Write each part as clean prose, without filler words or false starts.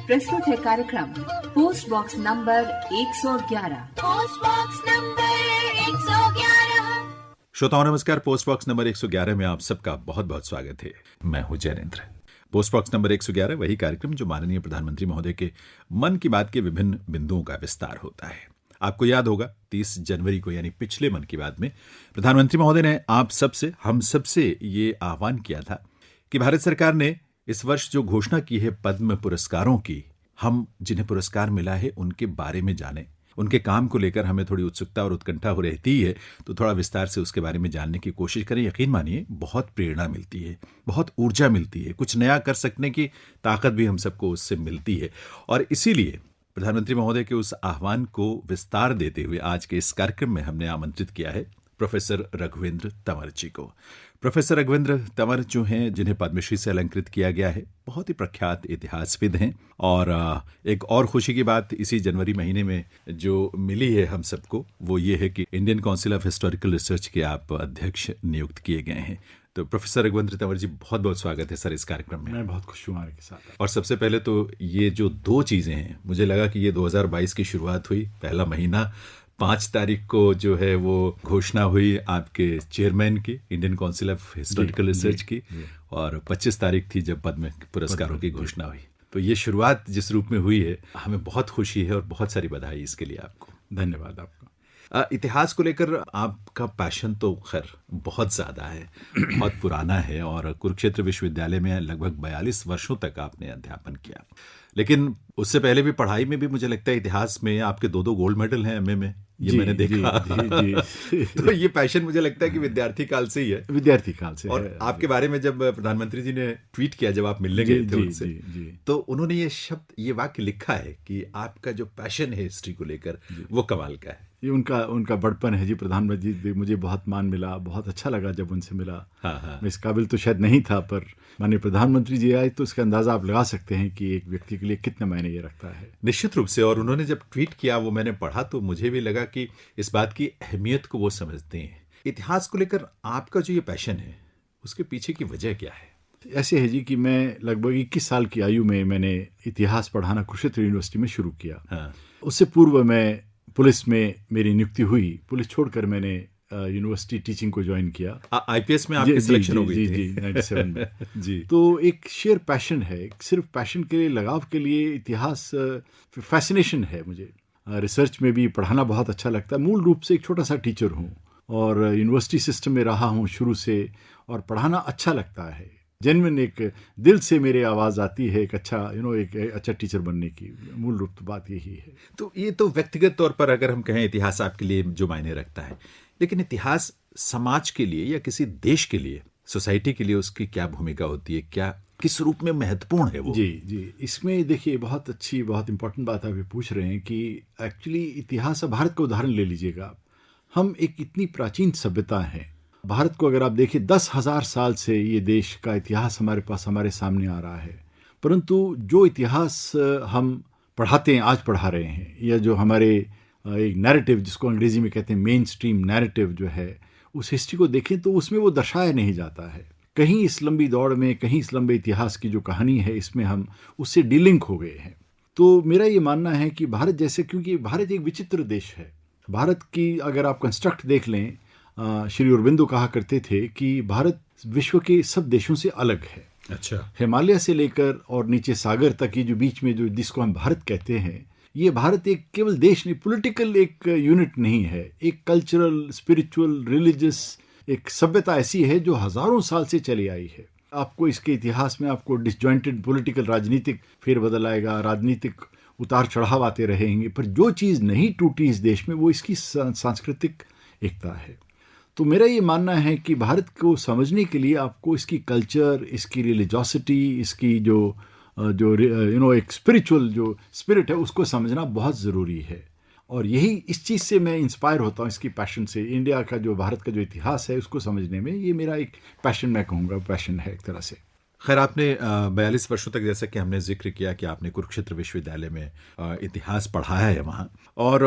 प्रस्तुत है कार्यक्रम post box number 111। Post box number 111। श्रोताओं नमस्कार। पोस्ट बॉक्स नंबर 111 में आप सबका बहुत बहुत स्वागत है। मैं हूं जयेंद्र। पोस्ट बॉक्स नंबर 111 वही कार्यक्रम जो माननीय प्रधानमंत्री महोदय के मन की बात के विभिन्न बिंदुओं का विस्तार होता है। आपको याद होगा 30 जनवरी को यानी पिछले मन की बात में प्रधानमंत्री महोदय ने आप सबसे हम सबसे ये आह्वान किया था कि भारत सरकार ने इस वर्ष जो घोषणा की है पद्म पुरस्कारों की, हम जिन्हें पुरस्कार मिला है उनके बारे में जानें। उनके काम को लेकर हमें थोड़ी उत्सुकता और उत्कंठा हो रहती है, तो थोड़ा विस्तार से उसके बारे में जानने की कोशिश करें। यकीन मानिए बहुत प्रेरणा मिलती है, बहुत ऊर्जा मिलती है, कुछ नया कर सकने की ताकत भी हम सबको उससे मिलती है। और इसीलिए प्रधानमंत्री महोदय के उस आह्वान को विस्तार देते हुए आज के इस कार्यक्रम में हमने आमंत्रित किया है प्रोफेसर रघुवेंद्र तंवर जी को। प्रोफेसर रघुवेंद्र तंवर जो हैं, जिन्हें पद्मश्री से अलंकृत किया गया है, बहुत ही प्रख्यात इतिहासविद हैं। और एक और खुशी की बात इसी जनवरी महीने में जो मिली है हम सबको, वो ये है कि Indian council of historical research के आप अध्यक्ष नियुक्त किए गए हैं। तो प्रोफेसर रघुवेंद्र तंवर जी, बहुत बहुत स्वागत है सर इस कार्यक्रम में। मैं बहुत खुश हूँ आपके साथ। और सबसे पहले तो ये जो दो चीज़ें हैं, मुझे लगा कि ये 2022 की शुरुआत हुई, पहला महीना 5 तारीख को जो है वो घोषणा हुई आपके चेयरमैन की, Indian council of historical research की, और 25 तारीख थी जब पद्म पुरस्कारों की घोषणा हुई। तो ये शुरुआत जिस रूप में हुई है, हमें बहुत खुशी है और बहुत सारी बधाई इसके लिए आपको। धन्यवाद आपको। इतिहास को लेकर आपका पैशन तो खैर बहुत ज़्यादा है, बहुत पुराना है, और कुरुक्षेत्र विश्वविद्यालय में लगभग 42 वर्षों तक आपने अध्यापन किया। लेकिन उससे पहले भी पढ़ाई में भी मुझे लगता है इतिहास में आपके 2 गोल्ड मेडल हैं एमए में, ये मैंने देखा। जी। तो ये पैशन मुझे लगता है कि विद्यार्थी काल से ही है। विद्यार्थी काल से। और आपके बारे में जब प्रधानमंत्री जी ने ट्वीट किया, जब आप मिलने गए थे उनसे, तो उन्होंने ये शब्द, ये वाक्य लिखा है कि आपका जो पैशन है हिस्ट्री को लेकर, वो कमाल का है। ये उनका बड़पन है जी। प्रधानमंत्री जी मुझे बहुत मान मिला, बहुत अच्छा लगा जब उनसे मिला। मैं इस काबिल तो शायद नहीं था, पर माननीय प्रधानमंत्री जी आए तो इसका अंदाजा आप लगा सकते हैं कि एक व्यक्ति के लिए कितना मायने ये रखता है। निश्चित रूप से। और उन्होंने जब ट्वीट किया, वो मैंने पढ़ा तो मुझे भी लगा कि इस बात की अहमियत को वो समझते हैं। इतिहास को लेकर आपका जो ये पैशन है, उसके पीछे की वजह क्या है? ऐसे है जी कि मैं लगभग 21 साल की आयु में मैंने इतिहास पढ़ाना कुरुक्षेत्र यूनिवर्सिटी में शुरू किया। उससे पूर्व मैं पुलिस में मेरी नियुक्ति हुई। पुलिस छोड़कर मैंने यूनिवर्सिटी टीचिंग को ज्वाइन किया। आईपीएस में आपकी सिलेक्शन हो गई थी? जी 97 में। जी। तो एक शेयर पैशन है, सिर्फ पैशन के लिए, लगाव के लिए इतिहास फैसिनेशन है मुझे। रिसर्च में भी पढ़ाना बहुत अच्छा लगता है। मूल रूप से एक छोटा सा टीचर हूँ और यूनिवर्सिटी सिस्टम में रहा हूँ शुरू से, और पढ़ाना अच्छा लगता है। जेन्युइन एक दिल से मेरी आवाज़ आती है एक अच्छा एक अच्छा टीचर बनने की। मूल रूप तो बात यही है। तो ये तो व्यक्तिगत तौर पर अगर हम कहें इतिहास आपके लिए जो मायने रखता है, लेकिन इतिहास समाज के लिए या किसी देश के लिए, सोसाइटी के लिए उसकी क्या भूमिका होती है, क्या किस रूप में महत्वपूर्ण है वो? जी इसमें देखिए बहुत अच्छी, बहुत इंपॉर्टेंट बात आप पूछ रहे हैं कि एक्चुअली इतिहास, भारत का उदाहरण ले लीजिएगा आप। हम एक इतनी प्राचीन सभ्यता है। भारत को अगर आप देखिए 10,000 साल से ये देश का इतिहास हमारे पास, हमारे सामने आ रहा है। परंतु जो इतिहास हम पढ़ाते हैं, आज पढ़ा रहे हैं, या जो हमारे एक नैरेटिव, जिसको अंग्रेजी में कहते हैं मेन स्ट्रीम नैरेटिव जो है, उस हिस्ट्री को देखें तो उसमें वो दर्शाया नहीं जाता है। कहीं इस लंबी दौड़ में, कहीं इस लंबे इतिहास की जो कहानी है, इसमें हम उससे डीलिंक हो गए हैं। तो मेरा ये मानना है कि भारत जैसे, क्योंकि भारत एक विचित्र देश है। भारत की अगर आप कंस्ट्रक्ट देख लें, श्री अरबिंदो कहा करते थे कि भारत विश्व के सब देशों से अलग है। अच्छा। हिमालय से लेकर और नीचे सागर तक, ये जो बीच में जो जिसको हम भारत कहते हैं, ये भारत एक केवल देश नहीं, पॉलिटिकल एक यूनिट नहीं है, एक कल्चरल, स्पिरिचुअल, रिलीजियस एक सभ्यता ऐसी है जो हजारों साल से चली आई है। आपको इसके इतिहास में आपको डिसजॉइंटेड पॉलिटिकल, राजनीतिक फेरबदल आएगा, राजनीतिक उतार चढ़ाव आते रहेंगे, पर जो चीज़ नहीं टूटी इस देश में वो इसकी सांस्कृतिक एकता है। तो मेरा ये मानना है कि भारत को समझने के लिए आपको इसकी कल्चर, इसकी रिलीजियोसिटी, इसकी जो एक स्पिरिचुअल जो स्पिरिट है, उसको समझना बहुत ज़रूरी है। और यही, इस चीज़ से मैं इंस्पायर होता हूँ, इसकी पैशन से। इंडिया का जो, भारत का जो इतिहास है, उसको समझने में ये मेरा एक पैशन, मैं कहूँगा पैशन है एक तरह से। खैर, आपने 42 वर्षों तक, जैसा कि हमने जिक्र किया कि आपने कुरुक्षेत्र विश्वविद्यालय में इतिहास पढ़ाया है वहाँ, और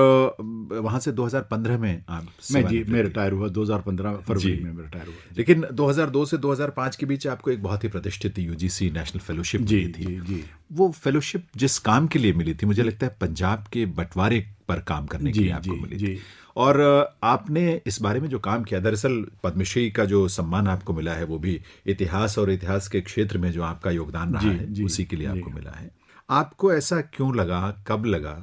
वहाँ से 2015 में आप मैं रिटायर हुआ। 2015 फरवरी में रिटायर हुआ। लेकिन 2002 से 2005 के बीच आपको एक बहुत ही प्रतिष्ठित यूजीसी नेशनल फेलोशिप मिली थी। जी। वो फेलोशिप जिस काम के लिए मिली थी, मुझे लगता है पंजाब के बंटवारे पर काम करने के लिए आपको मिली थी। और आपने इस बारे में जो काम किया, दरअसल पद्मश्री का जो सम्मान आपको मिला है वो भी इतिहास और इतिहास के क्षेत्र में जो आपका योगदान रहा है उसी के लिए आपको मिला है। आपको ऐसा क्यों लगा, कब लगा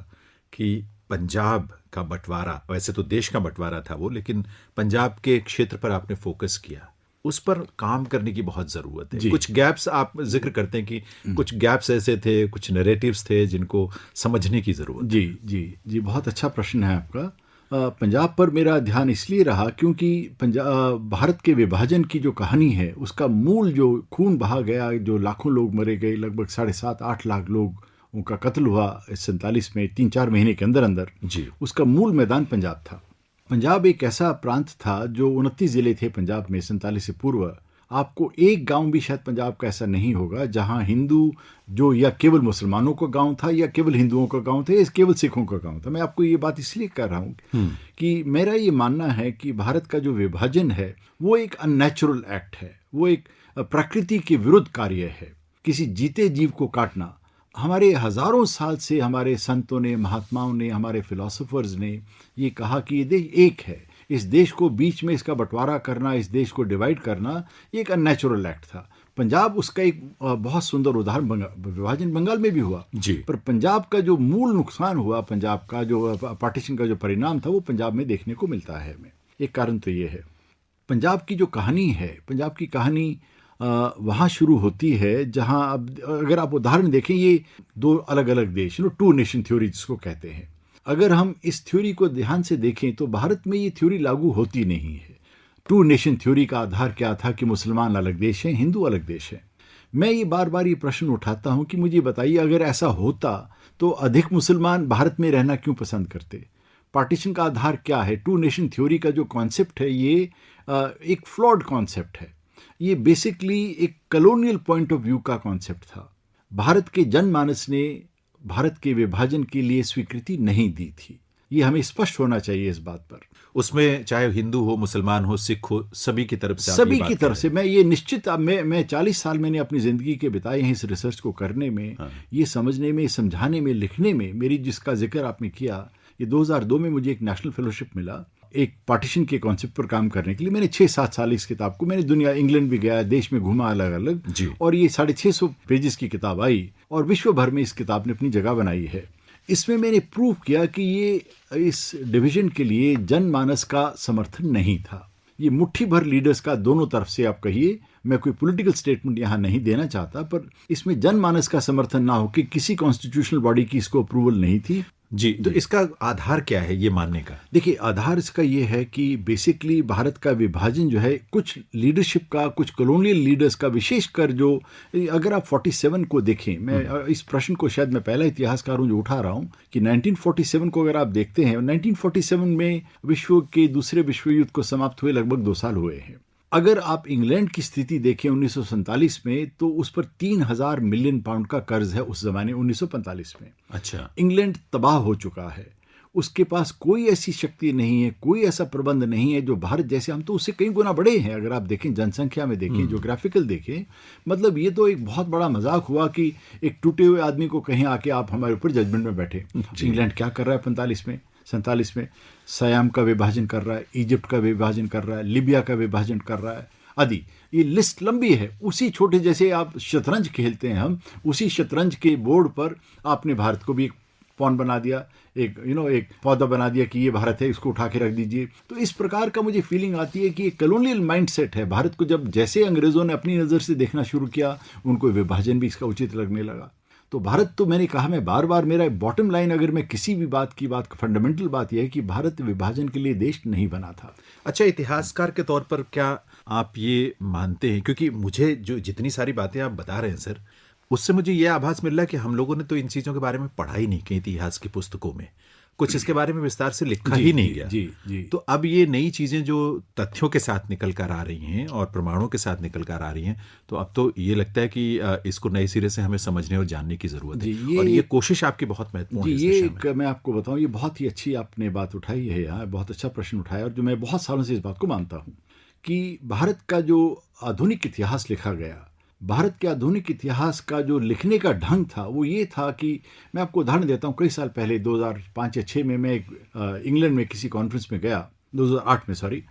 कि पंजाब का बंटवारा, वैसे तो देश का बंटवारा था वो, लेकिन पंजाब के क्षेत्र पर आपने फोकस किया, उस पर काम करने की बहुत ज़रूरत है? कुछ गैप्स आप जिक्र करते हैं कि कुछ गैप्स ऐसे थे, कुछ नैरेटिव्स थे जिनको समझने की ज़रूरत। जी, बहुत अच्छा प्रश्न है आपका। पंजाब पर मेरा ध्यान इसलिए रहा क्योंकि भारत के विभाजन की जो कहानी है उसका मूल जो खून बहा गया, जो लाखों लोग मरे गए, लगभग 7.5-8 लाख लोग उनका कत्ल हुआ 47 में 3-4 महीने के अंदर अंदर जी, उसका मूल मैदान पंजाब था। पंजाब एक ऐसा प्रांत था जो 29 ज़िले थे पंजाब में 47 से पूर्व। आपको एक गांव भी शायद पंजाब का ऐसा नहीं होगा जहां हिंदू जो या केवल मुसलमानों का गांव था या केवल हिंदुओं का गांव था या केवल सिखों का गांव था। मैं आपको ये बात इसलिए कर रहा हूं कि मेरा ये मानना है कि भारत का जो विभाजन है वो एक अननेचुरल एक्ट है, वो एक प्रकृति के विरुद्ध कार्य है। किसी जीते जीव को काटना, हमारे हजारों साल से हमारे संतों ने, महात्माओं ने, हमारे फिलोसोफर्स ने ये कहा कि ये देश एक है, इस देश को बीच में इसका बंटवारा करना, इस देश को डिवाइड करना, ये एक अननेचुरल एक्ट था। पंजाब उसका एक बहुत सुंदर उदाहरण। विभाजन बंगाल में भी हुआ जी, पर पंजाब का जो मूल नुकसान हुआ, पंजाब का जो पार्टीशन का जो परिणाम था वो पंजाब में देखने को मिलता है हमें। एक कारण तो ये है। पंजाब की जो कहानी है, पंजाब की कहानी वहाँ शुरू होती है जहाँ, अब अगर आप उदाहरण देखें, ये दो अलग अलग देश, टू नेशन थ्योरी जिसको कहते हैं, अगर हम इस थ्योरी को ध्यान से देखें तो भारत में ये थ्योरी लागू होती नहीं है। टू नेशन थ्योरी का आधार क्या था कि मुसलमान अलग देश हैं, हिंदू अलग देश हैं। मैं ये बार बार ये प्रश्न उठाता हूँ कि मुझे बताइए, अगर ऐसा होता तो अधिक मुसलमान भारत में रहना क्यों पसंद करते? पार्टीशन का आधार क्या है? टू नेशन थ्योरी का जो कॉन्सेप्ट है ये एक फ्लॉड कॉन्सेप्ट है। ये बेसिकली एक कॉलोनियल पॉइंट ऑफ व्यू का कॉन्सेप्ट था। भारत के जनमानस ने भारत के विभाजन के लिए स्वीकृति नहीं दी थी। ये हमें स्पष्ट होना चाहिए इस बात पर। उसमें चाहे हिंदू हो, मुसलमान हो, सिख हो, सभी की तरफ से, सभी की तरफ से मैं ये निश्चित, मैं 40 साल मैंने अपनी जिंदगी के बिताए हैं इस रिसर्च को करने में, ये समझने में, समझाने में, लिखने में। मेरी जिसका जिक्र आपने किया, ये 2002 में मुझे एक नेशनल फेलोशिप मिला एक पार्टीशन के कॉन्सेप्ट पर काम करने के लिए। मैंने 6-7 साल इस किताब को, मैंने दुनिया, इंग्लैंड भी गया, देश में घूमा अलग अलग, और ये 650 पेजेस की किताब आई और विश्व भर में इस किताब ने अपनी जगह बनाई है। इसमें मैंने प्रूव किया कि ये इस डिवीजन के लिए जनमानस का समर्थन नहीं था। ये मुट्ठी भर लीडर्स का, दोनों तरफ से आप कहिए, मैं कोई पॉलिटिकल स्टेटमेंट यहाँ नहीं देना चाहता, पर इसमें जनमानस का समर्थन ना हो कि किसी कॉन्स्टिट्यूशनल बॉडी की इसको अप्रूवल नहीं थी जी। तो इसका आधार क्या है ये मानने का? देखिए, आधार इसका ये है कि बेसिकली भारत का विभाजन जो है कुछ लीडरशिप का, कुछ कॉलोनियल लीडर्स का, विशेषकर जो, अगर आप 47 को देखें, मैं इस प्रश्न को शायद मैं पहला इतिहासकार हूं जो उठा रहा हूं कि 1947 को अगर आप देखते हैं, 1947 में विश्व के दूसरे विश्व युद्ध को समाप्त हुए लगभग 2 साल हुए हैं। अगर आप इंग्लैंड की स्थिति देखें 1947 में, तो उस पर 3000 मिलियन पाउंड का कर्ज है उस जमाने 1945 में। अच्छा, इंग्लैंड तबाह हो चुका है, उसके पास कोई ऐसी शक्ति नहीं है, कोई ऐसा प्रबंध नहीं है जो भारत जैसे, हम तो उससे कई गुना बड़े हैं। अगर आप देखें, जनसंख्या में देखें, ज्योग्राफिकल देखें, मतलब ये तो एक बहुत बड़ा मजाक हुआ कि एक टूटे हुए आदमी को कहें आके आप हमारे ऊपर जजमेंट में बैठे। इंग्लैंड क्या कर रहा है 47 में? सयाम का विभाजन कर रहा है, इजिप्ट का विभाजन कर रहा है, लीबिया का विभाजन कर रहा है आदि। ये लिस्ट लंबी है। उसी छोटे, जैसे आप शतरंज खेलते हैं, हम उसी शतरंज के बोर्ड पर आपने भारत को भी एक पॉन बना दिया, एक एक पौधा बना दिया कि ये भारत है, इसको उठा के रख दीजिए। तो इस प्रकार का मुझे फीलिंग आती है कि एक कॉलोनियल माइंडसेट है भारत को। जब जैसे अंग्रेजों ने अपनी नज़र से देखना शुरू किया, उनको विभाजन भी इसका उचित लगने लगा। तो भारत, तो मैंने कहा, मैं बार बार, मेरा बॉटम लाइन अगर मैं किसी भी बात की फंडामेंटल बात यह है कि भारत विभाजन के लिए देश नहीं बना था। अच्छा, इतिहासकार के तौर पर क्या आप ये मानते हैं, क्योंकि मुझे जो जितनी सारी बातें आप बता रहे हैं सर, उससे मुझे ये आभास मिल रहा है कि हम लोगों ने तो इन चीज़ों के बारे में पढ़ा ही नहीं कि इतिहास की पुस्तकों में कुछ इसके बारे में विस्तार से लिखा ही नहीं गया। जी। तो अब ये नई चीज़ें जो तथ्यों के साथ निकल कर आ रही हैं और प्रमाणों के साथ निकल कर आ रही हैं, तो अब तो ये लगता है कि इसको नए सिरे से हमें समझने और जानने की ज़रूरत है। और ये कोशिश आपकी बहुत महत्वपूर्ण है। ये मैं आपको बताऊं, ये बहुत ही अच्छी आपने बात उठाई है यहाँ, बहुत अच्छा प्रश्न उठाया, और जो मैं बहुत सालों से इस बात को मानता हूँ कि भारत का जो आधुनिक इतिहास लिखा गया, भारत के आधुनिक इतिहास का जो लिखने का ढंग था वो ये था कि मैं आपको उदाहरण देता हूँ। कई साल पहले 2005 या 6 में मैं इंग्लैंड में किसी कॉन्फ्रेंस में गया, 2008 में सॉरी,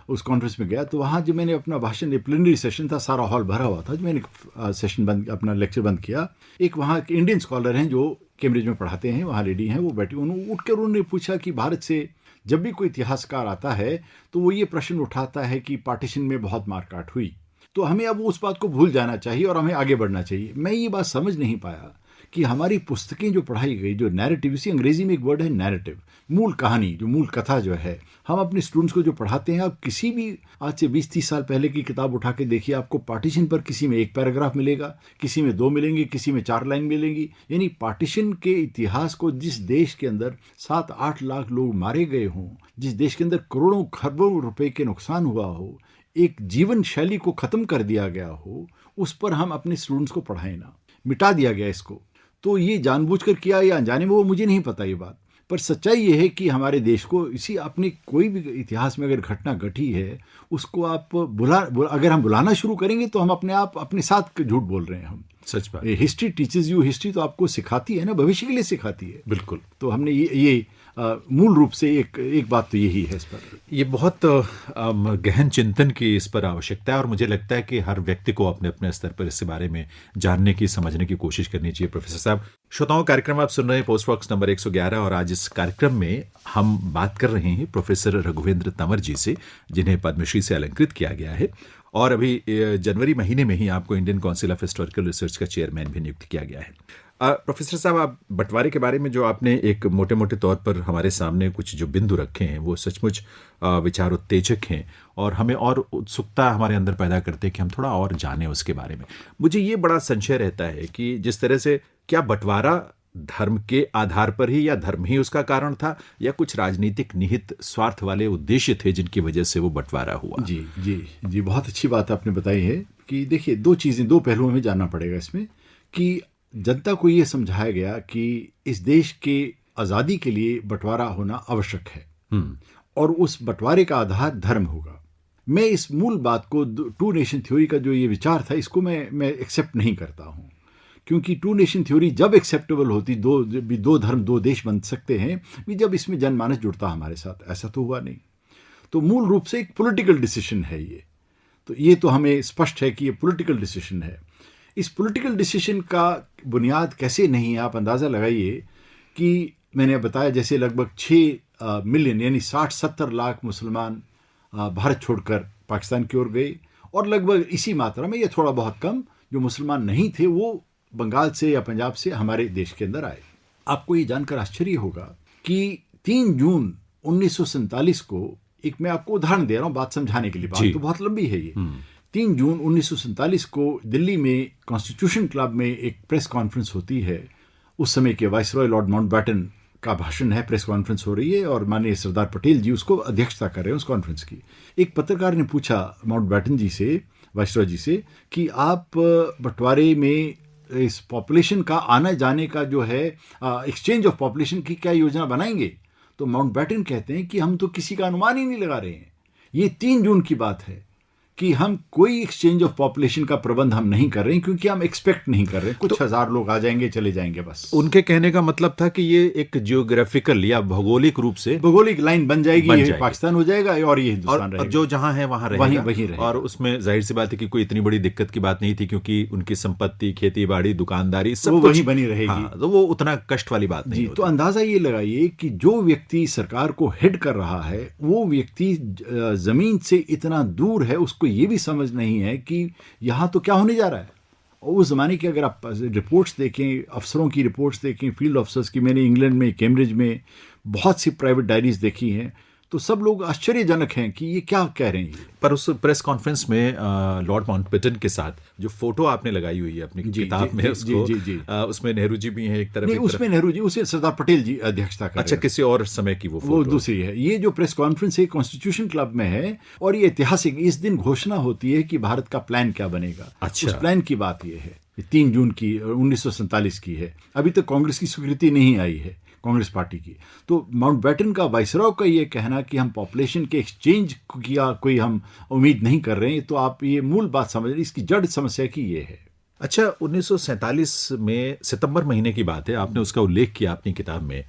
उस कॉन्फ्रेंस में गया। तो वहाँ जब मैंने अपना भाषण, प्लेनरी सेशन था, सारा हॉल भरा हुआ था, जब मैंने सेशन बंद, अपना लेक्चर बंद किया, एक वहाँ के इंडियन स्कॉलर हैं जो कैम्ब्रिज में पढ़ाते हैं, वहाँ लेडी हैं, वो बैठी, उन्होंने उठ कर उन्होंने पूछा कि भारत से जब भी कोई इतिहासकार आता है तो वो ये प्रश्न उठाता है कि पार्टीशन में बहुत मारकाट हुई, तो हमें अब उस बात को भूल जाना चाहिए और हमें आगे बढ़ना चाहिए। मैं ये बात समझ नहीं पाया कि हमारी पुस्तकें जो पढ़ाई गई, जो नैरेटिव, इसी अंग्रेजी में एक वर्ड है नैरेटिव, मूल कहानी, जो मूल कथा जो है, हम अपने स्टूडेंट्स को जो पढ़ाते हैं, आप किसी भी आज से 20-30 साल पहले की किताब उठा के देखिए, आपको पार्टीशन पर किसी में 1 पैराग्राफ मिलेगा, किसी में 2 मिलेंगे, किसी में 4 लाइन मिलेंगी। यानी पार्टीशन के इतिहास को, जिस देश के अंदर 7-8 लाख लोग मारे गए हों, जिस देश के अंदर करोड़ों खरबों रुपए के नुकसान हुआ हो, एक जीवन शैली को खत्म कर दिया गया हो, उस पर हम अपने स्टूडेंट्स को पढ़ाएं ना, मिटा दिया गया इसको। तो ये जानबूझकर किया या अनजाने में, वो मुझे नहीं पता ये बात, पर सच्चाई ये है कि हमारे देश को इसी अपने कोई भी इतिहास में अगर घटना घटी है, उसको आप अगर हम बुलाना शुरू करेंगे तो हम अपने साथ झूठ बोल रहे हैं हम। सच बात। हिस्ट्री टीचर्स यू, हिस्ट्री तो आपको सिखाती है ना, भविष्य के लिए सिखाती है। बिल्कुल। तो हमने ये मूल रूप से एक बात तो यही है इस पर। ये बहुत गहन चिंतन की इस पर आवश्यकता है और मुझे लगता है कि हर व्यक्ति को अपने अपने स्तर पर इस बारे में जानने की, समझने की कोशिश करनी चाहिए। प्रोफेसर साहब, श्रोताओं, कार्यक्रम आप सुन रहे हैं पोस्ट बॉक्स नंबर 111 और आज इस कार्यक्रम में हम बात कर रहे हैं प्रोफेसर रघुवेंद्र तंवर जी से, जिन्हें पद्मश्री से अलंकृत किया गया है और अभी जनवरी महीने में ही आपको Indian council of historical research का चेयरमैन भी नियुक्त किया गया है। प्रोफेसर साहब, आप बंटवारे के बारे में जो आपने एक मोटे मोटे तौर पर हमारे सामने कुछ जो बिंदु रखे हैं, वो सचमुच विचार उत्तेजक हैं और हमें और उत्सुकता हमारे अंदर पैदा करते हैं कि हम थोड़ा और जानें उसके बारे में। मुझे ये बड़ा संशय रहता है कि जिस तरह से, क्या बंटवारा धर्म के आधार पर ही, या धर्म ही उसका कारण था, या कुछ राजनीतिक निहित स्वार्थ वाले उद्देश्य थे जिनकी वजह से वो बंटवारा हुआ? जी जी जी, बहुत अच्छी बात आपने बताई है कि देखिए, 2 चीज़ें, 2 पहलुओं में जानना पड़ेगा इसमें, कि जनता को ये समझाया गया कि इस देश के आज़ादी के लिए बंटवारा होना आवश्यक है और उस बंटवारे का आधार धर्म होगा। मैं इस मूल बात को, 2 नेशन थ्योरी का जो ये विचार था, इसको मैं एक्सेप्ट नहीं करता हूँ, क्योंकि 2 नेशन थ्योरी जब एक्सेप्टेबल होती, 2 धर्म 2 देश बन सकते हैं भी जब इसमें जनमानस जुड़ता हमारे साथ। ऐसा तो हुआ नहीं। तो मूल रूप से एक पॉलिटिकल डिसीजन है ये तो हमें स्पष्ट है कि ये पॉलिटिकल डिसीजन है। इस पॉलिटिकल डिसीजन का बुनियाद कैसे नहीं है, आप अंदाज़ा लगाइए कि मैंने बताया जैसे लगभग 6 मिलियन यानी 60-70 लाख मुसलमान भारत छोड़कर पाकिस्तान की ओर गए और लगभग इसी मात्रा में, या थोड़ा बहुत कम, जो मुसलमान नहीं थे वो बंगाल से या पंजाब से हमारे देश के अंदर आए। आपको ये जानकर आश्चर्य होगा कि 3 जून 1947 को, एक मैं आपको उदाहरण दे रहा हूँ बात समझाने के लिए, बात तो बहुत लंबी है ये। 3 जून 1947 को दिल्ली में कॉन्स्टिट्यूशन क्लब में एक प्रेस कॉन्फ्रेंस होती है। उस समय के वाइसरॉय लॉर्ड माउंटबैटन का भाषण है, प्रेस कॉन्फ्रेंस हो रही है और माननीय सरदार पटेल जी उसको अध्यक्षता कर रहे हैं उस कॉन्फ्रेंस की। एक पत्रकार ने पूछा माउंटबैटन जी से, वाइसरॉय जी से, कि आप बंटवारे में इस पॉपुलेशन का आने जाने का जो है एक्सचेंज ऑफ पॉपुलेशन की क्या योजना बनाएंगे? तो माउंटबैटन कहते हैं कि हम तो किसी का अनुमान ही नहीं लगा रहे हैं। ये 3 जून की बात है कि हम कोई एक्सचेंज ऑफ पॉपुलेशन का प्रबंध हम नहीं कर रहे हैं, क्योंकि हम एक्सपेक्ट नहीं कर रहे हैं कुछ हजार लोग आ जाएंगे चले जाएंगे बस। उनके कहने का मतलब था कि ये एक जियोग्राफिकल या भौगोलिक रूप से भौगोलिक लाइन बन जाएगी, ये पाकिस्तान हो जाएगा और ये हिंदुस्तान रहेगा, और जो जहां है वहां रहेगा, वहीं रहेगा। और उसमें जाहिर सी बात है कि कोई इतनी बड़ी दिक्कत की बात नहीं थी, क्योंकि उनकी संपत्ति, खेती बाड़ी, दुकानदारी सब वहीं बनी रहेगी। हाँ, तो वो उतना कष्ट वाली बात नहीं होती। तो अंदाजा ये लगाइए कि जो व्यक्ति सरकार को हेड कर रहा है वो व्यक्ति जमीन से इतना दूर है, उसको ये भी समझ नहीं है कि यहां तो क्या होने जा रहा है। और उस जमाने की अगर आप रिपोर्ट्स देखें, अफसरों की रिपोर्ट्स देखें, फील्ड ऑफिसर्स की, मैंने इंग्लैंड में, कैम्ब्रिज में बहुत सी प्राइवेट डायरीज देखी हैं, तो सब लोग आश्चर्यजनक हैं कि ये क्या कह रहे हैं। पर उस प्रेस कॉन्फ्रेंस में लॉर्ड माउंटबेटन के साथ जो फोटो आपने लगाई हुई है अपनी किताब में, उसको उसमें नेहरू जी भी हैं एक तरफ, उसमें नेहरू जी, उसे सरदार पटेल जी अध्यक्षता कर। अच्छा, किसी और समय की वो दूसरी है। ये जो प्रेस कॉन्फ्रेंस है कॉन्स्टिट्यूशन क्लब में है और ये ऐतिहासिक, इस दिन घोषणा होती है कि भारत का प्लान क्या बनेगा। अच्छा। उस प्लान की बात ये है, 3 जून की 1947 की है। अभी तक कांग्रेस की स्वीकृति नहीं आई है, कांग्रेस पार्टी की। तो माउंटबैटन का, वाइसरॉय का ये कहना कि हम पॉपुलेशन के एक्सचेंज की कोई हम उम्मीद नहीं कर रहे हैं, तो आप ये मूल बात समझ रहे, इसकी जड़ समस्या की ये है। अच्छा, 1947 में सितंबर महीने की बात है, आपने उसका उल्लेख किया अपनी किताब में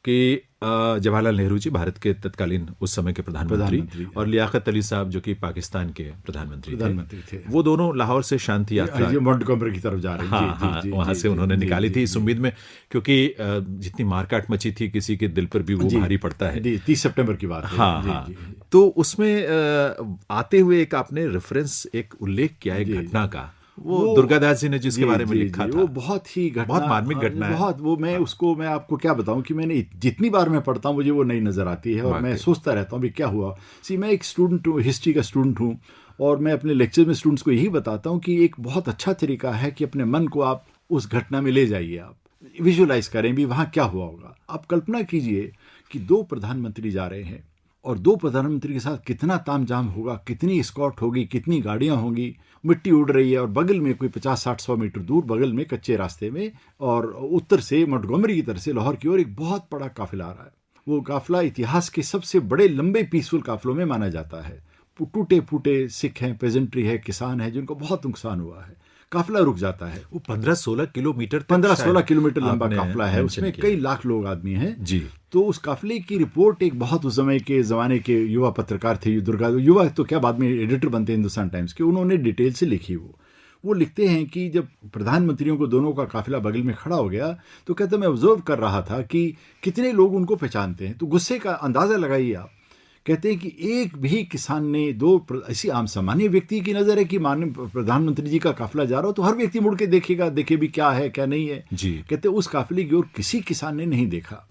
कि जवाहरलाल नेहरू जी भारत के तत्कालीन उस समय के प्रधानमंत्री और लियाकत अली साहब जो कि पाकिस्तान के प्रधानमंत्री थे, वो दोनों लाहौर से शांति यात्रा मोंटगोमरी की तरफ जा रहे हैं। हाँ, वहां से उन्होंने निकाली थी इस उम्मीद में, क्योंकि जितनी मारकाट मची थी किसी के दिल पर भी वो भारी पड़ता है। 30 सितंबर की बात है। हाँ, तो उसमें आते हुए एक आपने रेफरेंस, एक उल्लेख किया एक घटना का, वो दुर्गादास जी ने जिसके बारे में लिखा था, वो बहुत ही बहुत मार्मिक घटना है। बहुत, वो मैं आपको क्या बताऊं कि मैंने जितनी बार मैं पढ़ता हूं मुझे वो नई नजर आती है और मैं सोचता रहता हूं भी क्या हुआ। मैं एक स्टूडेंट हूं, हिस्ट्री का स्टूडेंट हूं, और मैं अपने लेक्चर में स्टूडेंट्स को यही बताता हूं कि एक बहुत अच्छा तरीका है कि अपने मन को आप उस घटना में ले जाइए, आप विजुअलाइज करें भी वहां क्या हुआ होगा। आप कल्पना कीजिए कि 2 प्रधानमंत्री जा रहे हैं और 2 प्रधानमंत्री के साथ कितना तामझाम होगा, कितनी एस्कॉर्ट होगी, कितनी गाड़ियां होंगी, मिट्टी उड़ रही है और बगल में कोई 50-60-100 मीटर दूर बगल में कच्चे रास्ते में और उत्तर से मोंटगोमरी की तरफ से लाहौर की ओर एक बहुत बड़ा काफिला आ रहा है। वो काफिला इतिहास के सबसे बड़े लंबे पीसफुल काफिलों में माना जाता है। टूटे फूटे सिख हैं, पेजेंट्री है, किसान है, जिनको बहुत नुकसान हुआ है। काफिला रुक जाता है। वो 15-16 किलोमीटर 15-16 किलोमीटर लंबा काफिला है, उसमें कई लाख लोग आदमी हैं जी। तो उस काफिले की रिपोर्ट एक बहुत उस समय के ज़माने के युवा पत्रकार थे, युवा तो क्या बाद में एडिटर बनते हैं हिंदुस्तान टाइम्स के, उन्होंने डिटेल से लिखी। वो लिखते हैं कि जब प्रधानमंत्रियों को दोनों का काफिला बगल में खड़ा हो गया तो कहते मैं ऑब्जर्व कर रहा था कि कितने लोग उनको पहचानते हैं। तो गुस्से का अंदाज़ा लगाइए आप। कहते हैं कि एक भी किसान ने ऐसी आम सामान्य व्यक्ति की नज़र है कि माननीय प्रधानमंत्री जी का काफिला जा रहा हो तो हर व्यक्ति मुड़ के देखेगा, देखे भी क्या है क्या नहीं है जी। कहते उस काफिले की ओर किसी किसान ने नहीं देखा।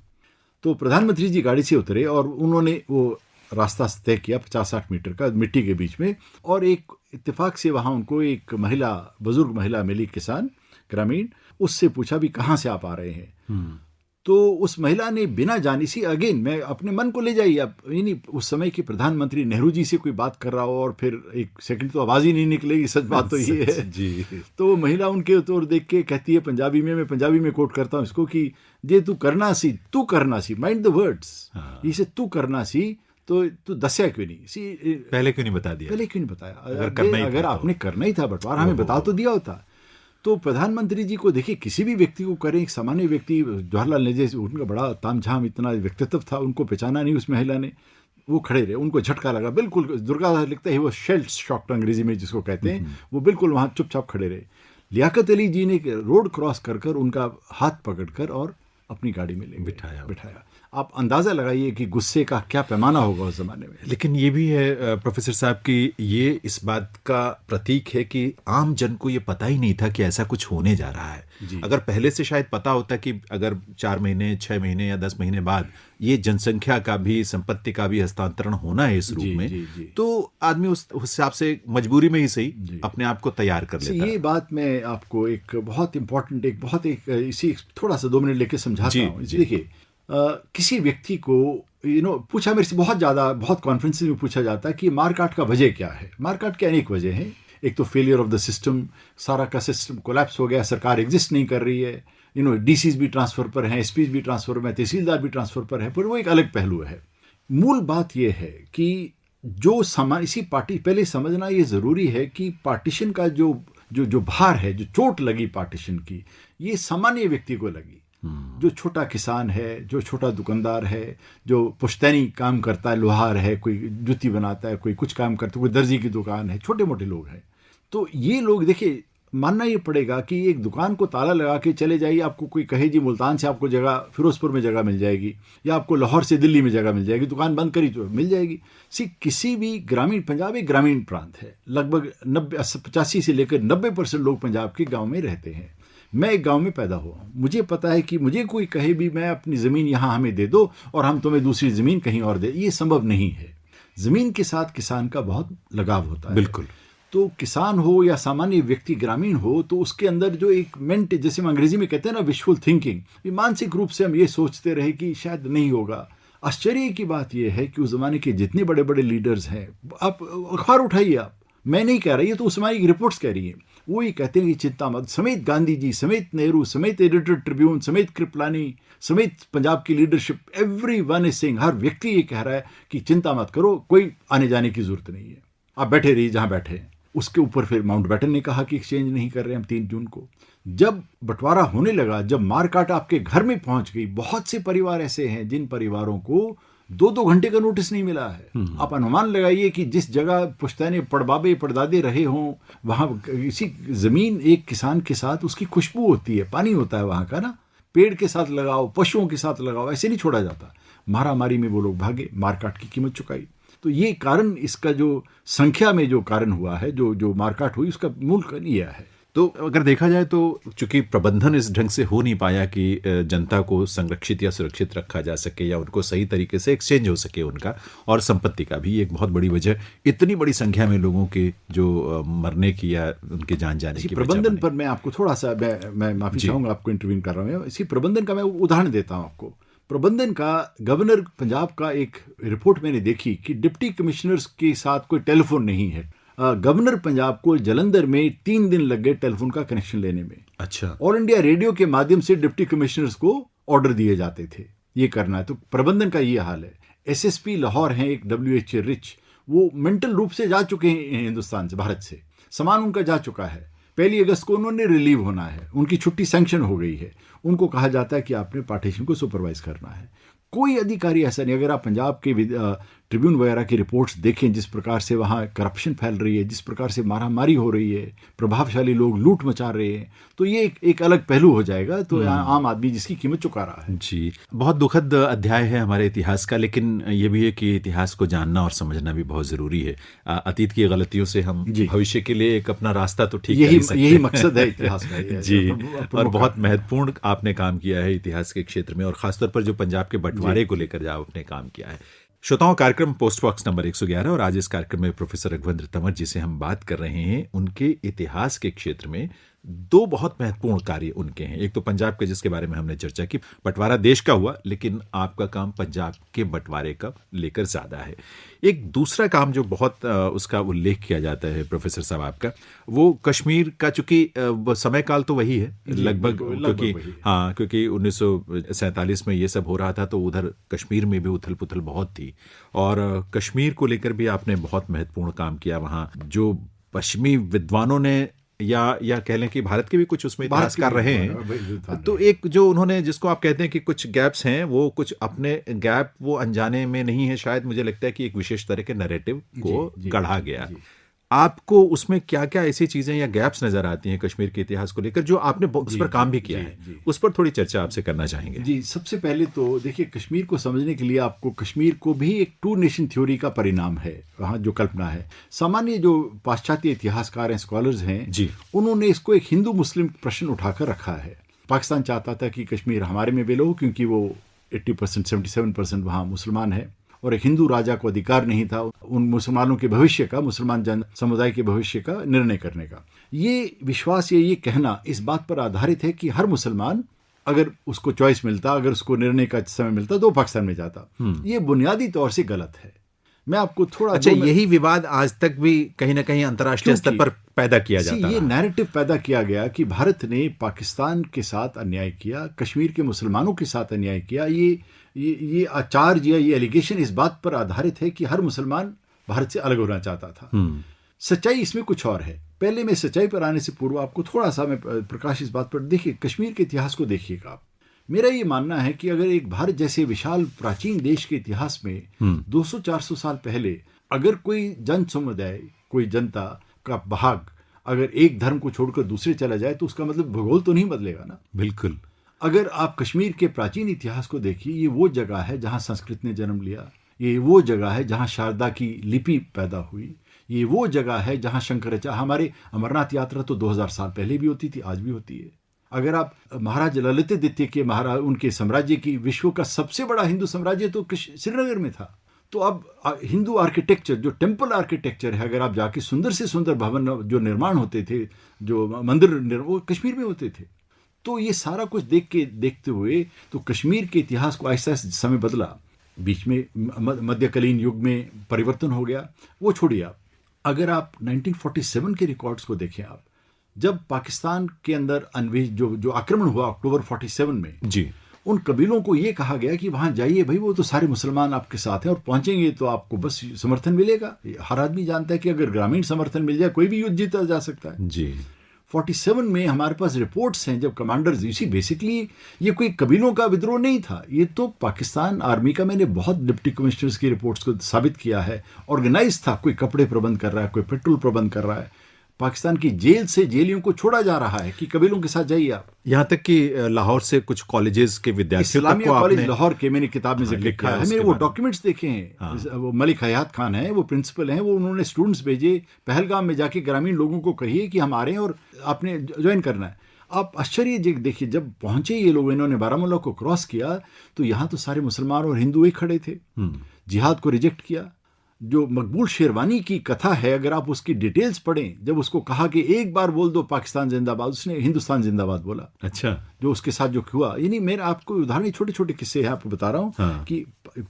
तो प्रधानमंत्री जी गाड़ी से उतरे और उन्होंने वो रास्ता तय किया 50-60 मीटर का मिट्टी के बीच में, और एक इत्तेफाक से वहाँ उनको एक महिला, बुजुर्ग महिला मिली, किसान ग्रामीण, उससे पूछा भी कहाँ से आप आ रहे हैं। तो उस महिला ने बिना जाने सी, अगेन मैं अपने मन को ले जाइए आप, यानी उस समय के प्रधानमंत्री नेहरू जी से कोई बात कर रहा हो और फिर एक सेकंड तो आवाज़ ही नहीं निकलेगी, सच बात तो ये है जी। तो महिला उनके तौर देख के कहती है पंजाबी में, मैं पंजाबी में कोट करता हूँ इसको कि जे तू करना सी, माइंड द वर्ड्स, इसे तू करना सी तो तू दस्या क्यों नहीं सी, पहले क्यों नहीं बता दिया, पहले क्यों नहीं बताया, अगर आपने करना ही था बंटवार हमें बता तो दिया होता। तो प्रधानमंत्री जी को देखिए, किसी भी व्यक्ति को करें, एक सामान्य व्यक्ति, जवाहरलाल नेहरू जैसे उनका बड़ा तामझाम इतना व्यक्तित्व था, उनको पहचाना नहीं उस महिला ने, वो खड़े रहे, उनको झटका लगा, बिल्कुल दुर्गादास लिखता है वो शेल शॉक्ड अंग्रेजी में जिसको कहते हैं, वो बिल्कुल वहाँ चुपचाप खड़े रहे। लियाकत अली जी ने रोड क्रॉस कर उनका हाथ पकड़कर और अपनी गाड़ी में ले बिठाया। आप अंदाज़ा लगाइए कि गुस्से का क्या पैमाना होगा उस ज़माने में। लेकिन ये भी है प्रोफेसर साहब कि ये इस बात का प्रतीक है कि आम जन को ये पता ही नहीं था कि ऐसा कुछ होने जा रहा है। अगर पहले से शायद पता होता कि अगर 4 महीने 6 महीने या 10 महीने बाद ये जनसंख्या का भी, संपत्ति का भी हस्तांतरण होना है इस रूप में, तो आदमी उस हिसाब से मजबूरी में ही सही अपने आप को तैयार कर लेता। ये बात मैं आपको एक बहुत इंपॉर्टेंट, इसी थोड़ा सा 2 मिनट लेके समझाता हूँ। देखिए, किसी व्यक्ति को पूछा मेरे से बहुत कॉन्फ्रेंसेस में पूछा जाता है कि मारकाट का वजह क्या है। मारकाट के अनेक वजह हैं। एक तो फेलियर ऑफ द सिस्टम, सारा का सिस्टम कोलैप्स हो गया, सरकार एग्जिस्ट नहीं कर रही है, डीसीज भी ट्रांसफर पर हैं, एसपीज भी ट्रांसफर में, तहसीलदार भी ट्रांसफर पर है, पर वो एक अलग पहलू है। मूल बात यह है कि जो इसी पार्टी पहले समझना ये ज़रूरी है कि पार्टीशन का जो भार है, जो चोट लगी पार्टीशन की, ये सामान्य व्यक्ति को लगी। जो छोटा किसान है, जो छोटा दुकानदार है, जो पुश्तैनी काम करता है, लोहार है, कोई जूती बनाता है, कोई कुछ काम करता है, कोई दर्जी की दुकान है, छोटे मोटे लोग हैं। तो ये लोग देखिए, मानना ये पड़ेगा कि एक दुकान को ताला लगा के चले जाइए, आपको कोई कहे जी मुल्तान से आपको जगह, फिरोजपुर में जगह मिल जाएगी, या आपको लाहौर से दिल्ली में जगह मिल जाएगी, दुकान बंद करी तो मिल जाएगी। किसी भी ग्रामीण, पंजाब एक ग्रामीण प्रांत है, लगभग 85 से लेकर 90% लोग पंजाब के गाँव में रहते हैं। मैं एक गांव में पैदा हुआ हूँ, मुझे पता है कि मुझे कोई कहे भी मैं अपनी ज़मीन यहाँ हमें दे दो और हम तुम्हें दूसरी ज़मीन कहीं और दे, ये संभव नहीं है। ज़मीन के साथ किसान का बहुत लगाव होता है। बिल्कुल। तो किसान हो या सामान्य व्यक्ति ग्रामीण हो, तो उसके अंदर जो एक जैसे हम अंग्रेजी में कहते हैं ना, विशफुल थिंकिंग, मानसिक रूप से हम ये सोचते रहे कि शायद नहीं होगा। आश्चर्य की बात यह है कि उस ज़माने के जितने बड़े बड़े लीडर्स हैं, आप अखबार उठाइए, आप, मैं नहीं कह रही, ये तो उस ज़माने की रिपोर्ट्स कह रही हैं, वो ही कहते हैं कि चिंता मत, समेत गांधी जी, समेत नेहरू, समेत एडिटर ट्रिब्यून, समेत कृपलानी, समेत पंजाब की लीडरशिप, एवरीवन इज सेइंग, हर व्यक्ति ये कह रहा है कि चिंता मत करो, कोई आने जाने की जरूरत नहीं है, आप बैठे रहिए जहां बैठे हैं। उसके ऊपर फिर माउंटबेटन ने कहा कि एक्सचेंज नहीं कर रहे हम 3 जून को। जब बंटवारा होने लगा, जब मारकाट आपके घर में पहुंच गई, बहुत से परिवार ऐसे हैं जिन परिवारों को 2-2 घंटे का नोटिस नहीं मिला है। आप अनुमान लगाइए कि जिस जगह पुश्तैनी पड़बाबे पड़दादे रहे हों, वहां इसी जमीन एक किसान के साथ उसकी खुशबू होती है, पानी होता है वहां का ना, पेड़ के साथ लगाओ, पशुओं के साथ लगाओ, ऐसे नहीं छोड़ा जाता। मारामारी में वो लोग भागे, मारकाट की कीमत चुकाई। तो ये कारण, इसका जो संख्या में जो कारण हुआ है, जो मारकाट हुई, उसका मूल कारण यह है। तो अगर देखा जाए तो चूंकि प्रबंधन इस ढंग से हो नहीं पाया कि जनता को संरक्षित या सुरक्षित रखा जा सके या उनको सही तरीके से एक्सचेंज हो सके उनका और संपत्ति का भी एक बहुत बड़ी वजह इतनी बड़ी संख्या में लोगों के जो मरने की या उनके जान जाने की प्रबंधन पर मैं आपको थोड़ा सा मैं माफी चाहूंगा, आपको इंटरव्यू कर रहा हूँ। इसी प्रबंधन का मैं उदाहरण देता हूँ आपको। प्रबंधन का गवर्नर पंजाब का एक रिपोर्ट मैंने देखी कि डिप्टी कमिश्नर्स के साथ कोई टेलीफोन नहीं है। गवर्नर पंजाब को जलंधर में 3 दिन लग गए टेलीफोन का कनेक्शन लेने में। अच्छा। ऑल इंडिया रेडियो के माध्यम से डिप्टी कमिश्नर्स को ऑर्डर दिए जाते थे ये करना है। तो प्रबंधन का ये हाल है। एसएसपी लाहौर हैं एक WH रिच, वो मेंटल रूप से जा चुके हैं हिंदुस्तान से, भारत से सामान उनका जा चुका है। 1 अगस्त को उन्होंने रिलीव होना है, उनकी छुट्टी सैंक्शन हो गई है। उनको कहा जाता है कि आपने पार्टीशन को सुपरवाइज करना है। कोई अधिकारी ऐसा नहीं। अगर आप पंजाब के ट्रिब्यून वगैरह की रिपोर्ट्स देखें, जिस प्रकार से वहाँ करप्शन फैल रही है, जिस प्रकार से मारामारी हो रही है, प्रभावशाली लोग लूट मचा रहे हैं, तो ये एक अलग पहलू हो जाएगा। तो आम आदमी जिसकी कीमत चुका रहा है। जी, बहुत दुखद अध्याय है हमारे इतिहास का, लेकिन ये भी है कि इतिहास को जानना और समझना भी बहुत जरूरी है। अतीत की गलतियों से हम भविष्य के लिए एक अपना रास्ता तो ठीक कर सकते हैं। यही मकसद है इतिहास का। जी, और बहुत महत्वपूर्ण आपने काम किया है इतिहास के क्षेत्र में, और खासतौर पर जो पंजाब के बंटवारे को लेकर जो आपने काम किया है। श्रोताओं, कार्यक्रम पोस्ट बॉक्स नंबर 111 और आज इस कार्यक्रम में प्रोफेसर रघुवेंद्र तंवर जी से हम बात कर रहे हैं उनके इतिहास के क्षेत्र में 2 बहुत महत्वपूर्ण कार्य उनके हैं। एक तो पंजाब के, जिसके बारे में हमने चर्चा की, बंटवारा देश का हुआ, लेकिन आपका काम पंजाब के बंटवारे का लेकर ज्यादा है। एक दूसरा काम जो बहुत उसका उल्लेख किया जाता है प्रोफेसर साहब आपका, वो कश्मीर का, चूंकि समय काल तो वही है लगभग, क्योंकि 1947 में ये सब हो रहा था, तो उधर कश्मीर में भी उथल पुथल बहुत थी, और कश्मीर को लेकर भी आपने बहुत महत्वपूर्ण काम किया। वहाँ जो पश्चिमी विद्वानों ने या कह लें कि भारत के भी कुछ उसमें इतिहासकार रहे हैं, तो एक जो उन्होंने, जिसको आप कहते हैं कि कुछ गैप्स हैं, वो कुछ अपने गैप वो अनजाने में नहीं है शायद, मुझे लगता है कि एक विशेष तरह के नैरेटिव को गढ़ा गया। आपको उसमें क्या क्या ऐसी चीजें या गैप्स नजर आती हैं कश्मीर के इतिहास को लेकर, जो आपने उस पर काम भी किया है, उस पर थोड़ी चर्चा आपसे करना चाहेंगे। जी, सबसे पहले तो देखिए, कश्मीर को समझने के लिए आपको कश्मीर को भी एक 2 नेशन थ्योरी का परिणाम है, वहाँ जो कल्पना है। सामान्य जो पाश्चात्य इतिहासकार हैं, स्कॉलर्स हैं जी, उन्होंने इसको एक हिंदू मुस्लिम प्रश्न उठाकर रखा है। पाकिस्तान चाहता था कि कश्मीर हमारे में विलय हो, क्योंकि वो 80% 77% वहाँ मुसलमान है, और एक हिंदू राजा को अधिकार नहीं था उन मुसलमानों के भविष्य का, मुसलमान जन समुदाय के भविष्य का निर्णय करने का। ये विश्वास या ये कहना इस बात पर आधारित है कि हर मुसलमान, अगर उसको चॉइस मिलता, अगर उसको निर्णय का समय मिलता, तो पाकिस्तान में जाता। ये बुनियादी तौर से गलत है। मैं आपको थोड़ा, अच्छा, यही विवाद आज तक भी कहीं ना कहीं अंतर्राष्ट्रीय स्तर पर पैदा किया जाता है। ये नैरेटिव पैदा किया गया कि भारत ने पाकिस्तान के साथ अन्याय किया, कश्मीर के मुसलमानों के साथ अन्याय किया। ये आचार्य या ये एलिगेशन इस बात पर आधारित है कि हर मुसलमान भारत से अलग होना चाहता था। सच्चाई इसमें कुछ और है। पहले मैं सच्चाई पर आने से पूर्व आपको थोड़ा सा मैं प्रकाश इस बात पर, देखिए कश्मीर के इतिहास को देखिएगा आप। मेरा ये मानना है कि अगर एक भारत जैसे विशाल प्राचीन देश के इतिहास में 200-400 साल पहले अगर कोई जन समुदाय, कोई जनता का भाग अगर एक धर्म को छोड़कर दूसरे चला जाए, तो उसका मतलब भूगोल तो नहीं बदलेगा ना। बिल्कुल। अगर आप कश्मीर के प्राचीन इतिहास को देखिए, ये वो जगह है जहां संस्कृत ने जन्म लिया, ये वो जगह है जहां शारदा की लिपि पैदा हुई, ये वो जगह है जहां शंकराचार्य, हमारे अमरनाथ यात्रा तो 2000 साल पहले भी होती थी, आज भी होती है। अगर आप महाराज ललितादित्य के उनके साम्राज्य की, विश्व का सबसे बड़ा हिंदू साम्राज्य तो श्रीनगर में था। तो अब हिंदू आर्किटेक्चर, जो टेम्पल आर्किटेक्चर है, अगर आप जाके सुंदर से सुंदर भवन जो निर्माण होते थे, जो मंदिर वो कश्मीर में होते थे। तो ये सारा कुछ देखते हुए तो कश्मीर के इतिहास को आहिस्ता आहिस्ता समय बदला। बीच में मध्यकालीन युग में परिवर्तन हो गया, वो छोड़िए आप। अगर आप 1947 के रिकॉर्ड्स को देखें आप, जब पाकिस्तान के अंदर जो आक्रमण हुआ अक्टूबर 47 में जी, उन कबीलों को ये कहा गया कि वहां जाइए भाई, वो तो सारे मुसलमान आपके साथ हैं और पहुंचेंगे तो आपको बस समर्थन मिलेगा। हर आदमी जानता है कि अगर ग्रामीण समर्थन मिल जाए कोई भी युद्ध जीता जा सकता है। जी 47 में हमारे पास रिपोर्ट्स हैं जब कमांडर्स, इसी बेसिकली ये कोई कबीलों का विद्रोह नहीं था, ये तो पाकिस्तान आर्मी का, मैंने बहुत डिप्टी कमिश्नर्स की रिपोर्ट्स को साबित किया है, ऑर्गेनाइज था। कोई कपड़े प्रबंध कर रहा है, कोई पेट्रोल प्रबंध कर रहा है। पाकिस्तान की जेल से जेलियों को छोड़ा जा रहा है कि कबीलों के साथ जाइए आप। यहाँ तक कि लाहौर से कुछ कॉलेजेस के विद्यार्थियों तक इस्लामिया को कॉलेज आपने लाहौर के मैंने किताब में जिक्र लिखा किया है है, उसके मेरे वो बारे में। डॉक्यूमेंट्स देखे हैं। वो मलिक हयात खान है, वो प्रिंसिपल हैं, वो उन्होंने स्टूडेंट्स भेजे पहलगाम में जाके ग्रामीण लोगों को कहिए कि हम आ रहे हैं और आपने ज्वाइन करना है। आप आश्चर्य देखिए, जब पहुंचे ये लोग, इन्होंने बारामूला को क्रॉस किया तो यहाँ तो सारे मुसलमान और हिंदू ही खड़े थे। जिहाद को रिजेक्ट किया। जो मकबूल शेरवानी की कथा है, अगर आप उसकी डिटेल्स पढ़ें, जब उसको कहा कि एक बार बोल दो पाकिस्तान जिंदाबाद, उसने हिंदुस्तान जिंदाबाद बोला। अच्छा, जो उसके साथ जो हुआ, यानी मेरा आपको उदाहरण, छोटे छोटे किस्से हैं आपको बता रहा हूँ। हाँ। कि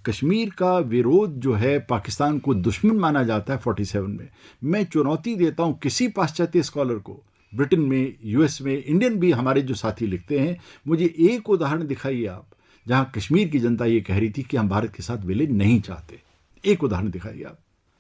कश्मीर का विरोध जो है पाकिस्तान को दुश्मन माना जाता है 47 में। मैं चुनौती देता हूँ किसी पाश्चात्य स्कॉलर को, ब्रिटेन में, यूएस में, इंडियन भी हमारे जो साथी लिखते हैं, मुझे एक उदाहरण दिखाइए आप जहाँ कश्मीर की जनता ये कह रही थी कि हम भारत के साथ विलय नहीं चाहते। एक उदाहरण दिखाइए आप।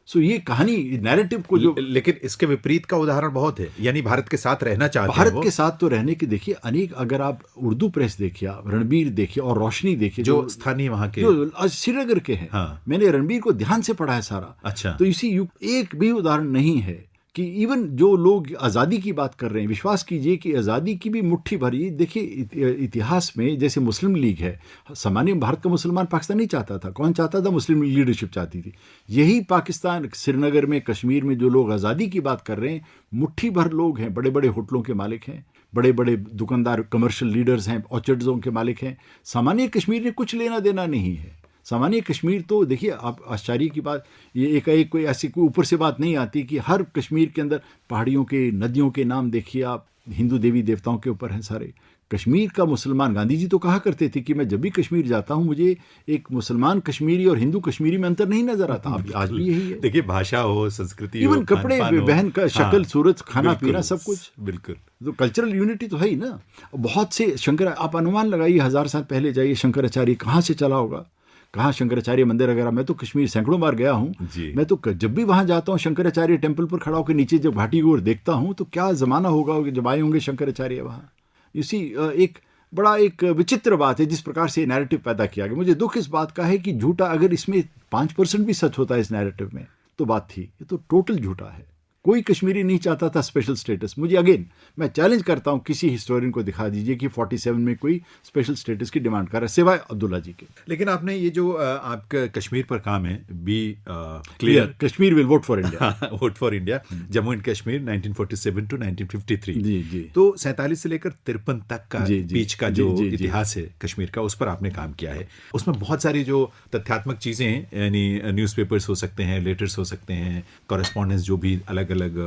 सो ये कहानी नैरेटिव को जो, लेकिन इसके विपरीत का उदाहरण बहुत है, यानी भारत के साथ रहना चाहते हैं भारत वो। के साथ तो रहने की देखिए अनेक, अगर आप उर्दू प्रेस देखिए, आप रणबीर देखिए और रोशनी देखिए, जो स्थानीय वहाँ के जो आज श्रीनगर के हैं। हाँ। मैंने रणबीर को ध्यान से पढ़ा है सारा। अच्छा। तो इसी एक भी उदाहरण नहीं है कि इवन जो लोग आज़ादी की बात कर रहे हैं, विश्वास कीजिए कि आज़ादी की भी मुट्ठी भरी। देखिए इतिहास में जैसे मुस्लिम लीग है, सामान्य भारत का मुसलमान पाकिस्तान नहीं चाहता था। कौन चाहता था? मुस्लिम लीग लीडरशिप चाहती थी। यही पाकिस्तान, श्रीनगर में, कश्मीर में जो लोग आज़ादी की बात कर रहे हैं, मुट्ठी भर लोग हैं, बड़े बड़े होटलों के मालिक हैं, बड़े बड़े दुकानदार, कमर्शियल लीडर्स हैं, ऑर्चर्ड्सों के मालिक हैं। सामान्य कश्मीर ने कुछ लेना देना नहीं है। सामान्य कश्मीर तो देखिए, आप आश्चर्य की बात, ये एक कोई ऐसी कोई ऊपर से बात नहीं आती कि हर कश्मीर के अंदर पहाड़ियों के, नदियों के नाम देखिए आप, हिंदू देवी देवताओं के ऊपर हैं सारे। कश्मीर का मुसलमान, गांधी जी तो कहा करते थे कि मैं जब भी कश्मीर जाता हूं मुझे एक मुसलमान कश्मीरी और हिंदू कश्मीरी में अंतर नहीं नजर आता। आज भी यही है। देखिए, भाषा हो, संस्कृति हो, इवन कपड़े, खान-पान हो। बहन का शक्ल, हाँ, सूरत, खाना बिल्कुल, पीना, सब कुछ। बिल्कुल। तो कल्चरल यूनिटी तो है ही ना। बहुत से शंकर, आप अनुमान लगाइए 1000 साल पहले जाइए, शंकराचार्य कहाँ से चला होगा, कहाँ शंकराचार्य मंदिर वगैरह। मैं तो कश्मीर सैकड़ों बार गया हूँ। मैं तो जब भी वहां जाता हूँ शंकराचार्य टेम्पल पर खड़ा होकर नीचे जब घाटी की ओर देखता हूँ तो क्या जमाना होगा जब आए होंगे शंकराचार्य वहाँ। इसी एक बड़ा एक विचित्र बात है जिस प्रकार से नैरेटिव पैदा किया गया। मुझे दुख इस बात का है कि झूठा, अगर इसमें 5% भी सच होता है इस नैरेटिव में तो बात थी। ये तो टोटल झूठा है। कोई कश्मीरी नहीं चाहता था स्पेशल स्टेटस। मुझे अगेन मैं चैलेंज करता हूं, किसी हिस्टोरियन को दिखा दीजिए कि 47 में कोई स्पेशल स्टेटस की डिमांड कर रहा है सिवाय अब्दुल्ला जी के। लेकिन आपने ये जो आपका कश्मीर पर काम है, be clear, Kashmir will vote for India, vote for India, Jammu and Kashmir 1947 to 1953। जी जी। तो 47 से लेकर 53 तक का जी, जी, बीच का जी, जो जी, जी। इतिहास है कश्मीर का, उस पर आपने काम किया है। उसमें बहुत सारी जो तथ्यात्मक चीजें हैं, यानी न्यूज़पेपर्स हो सकते हैं, लेटर्स हो सकते हैं, कॉरेस्पॉन्डेंस जो भी अलग अलग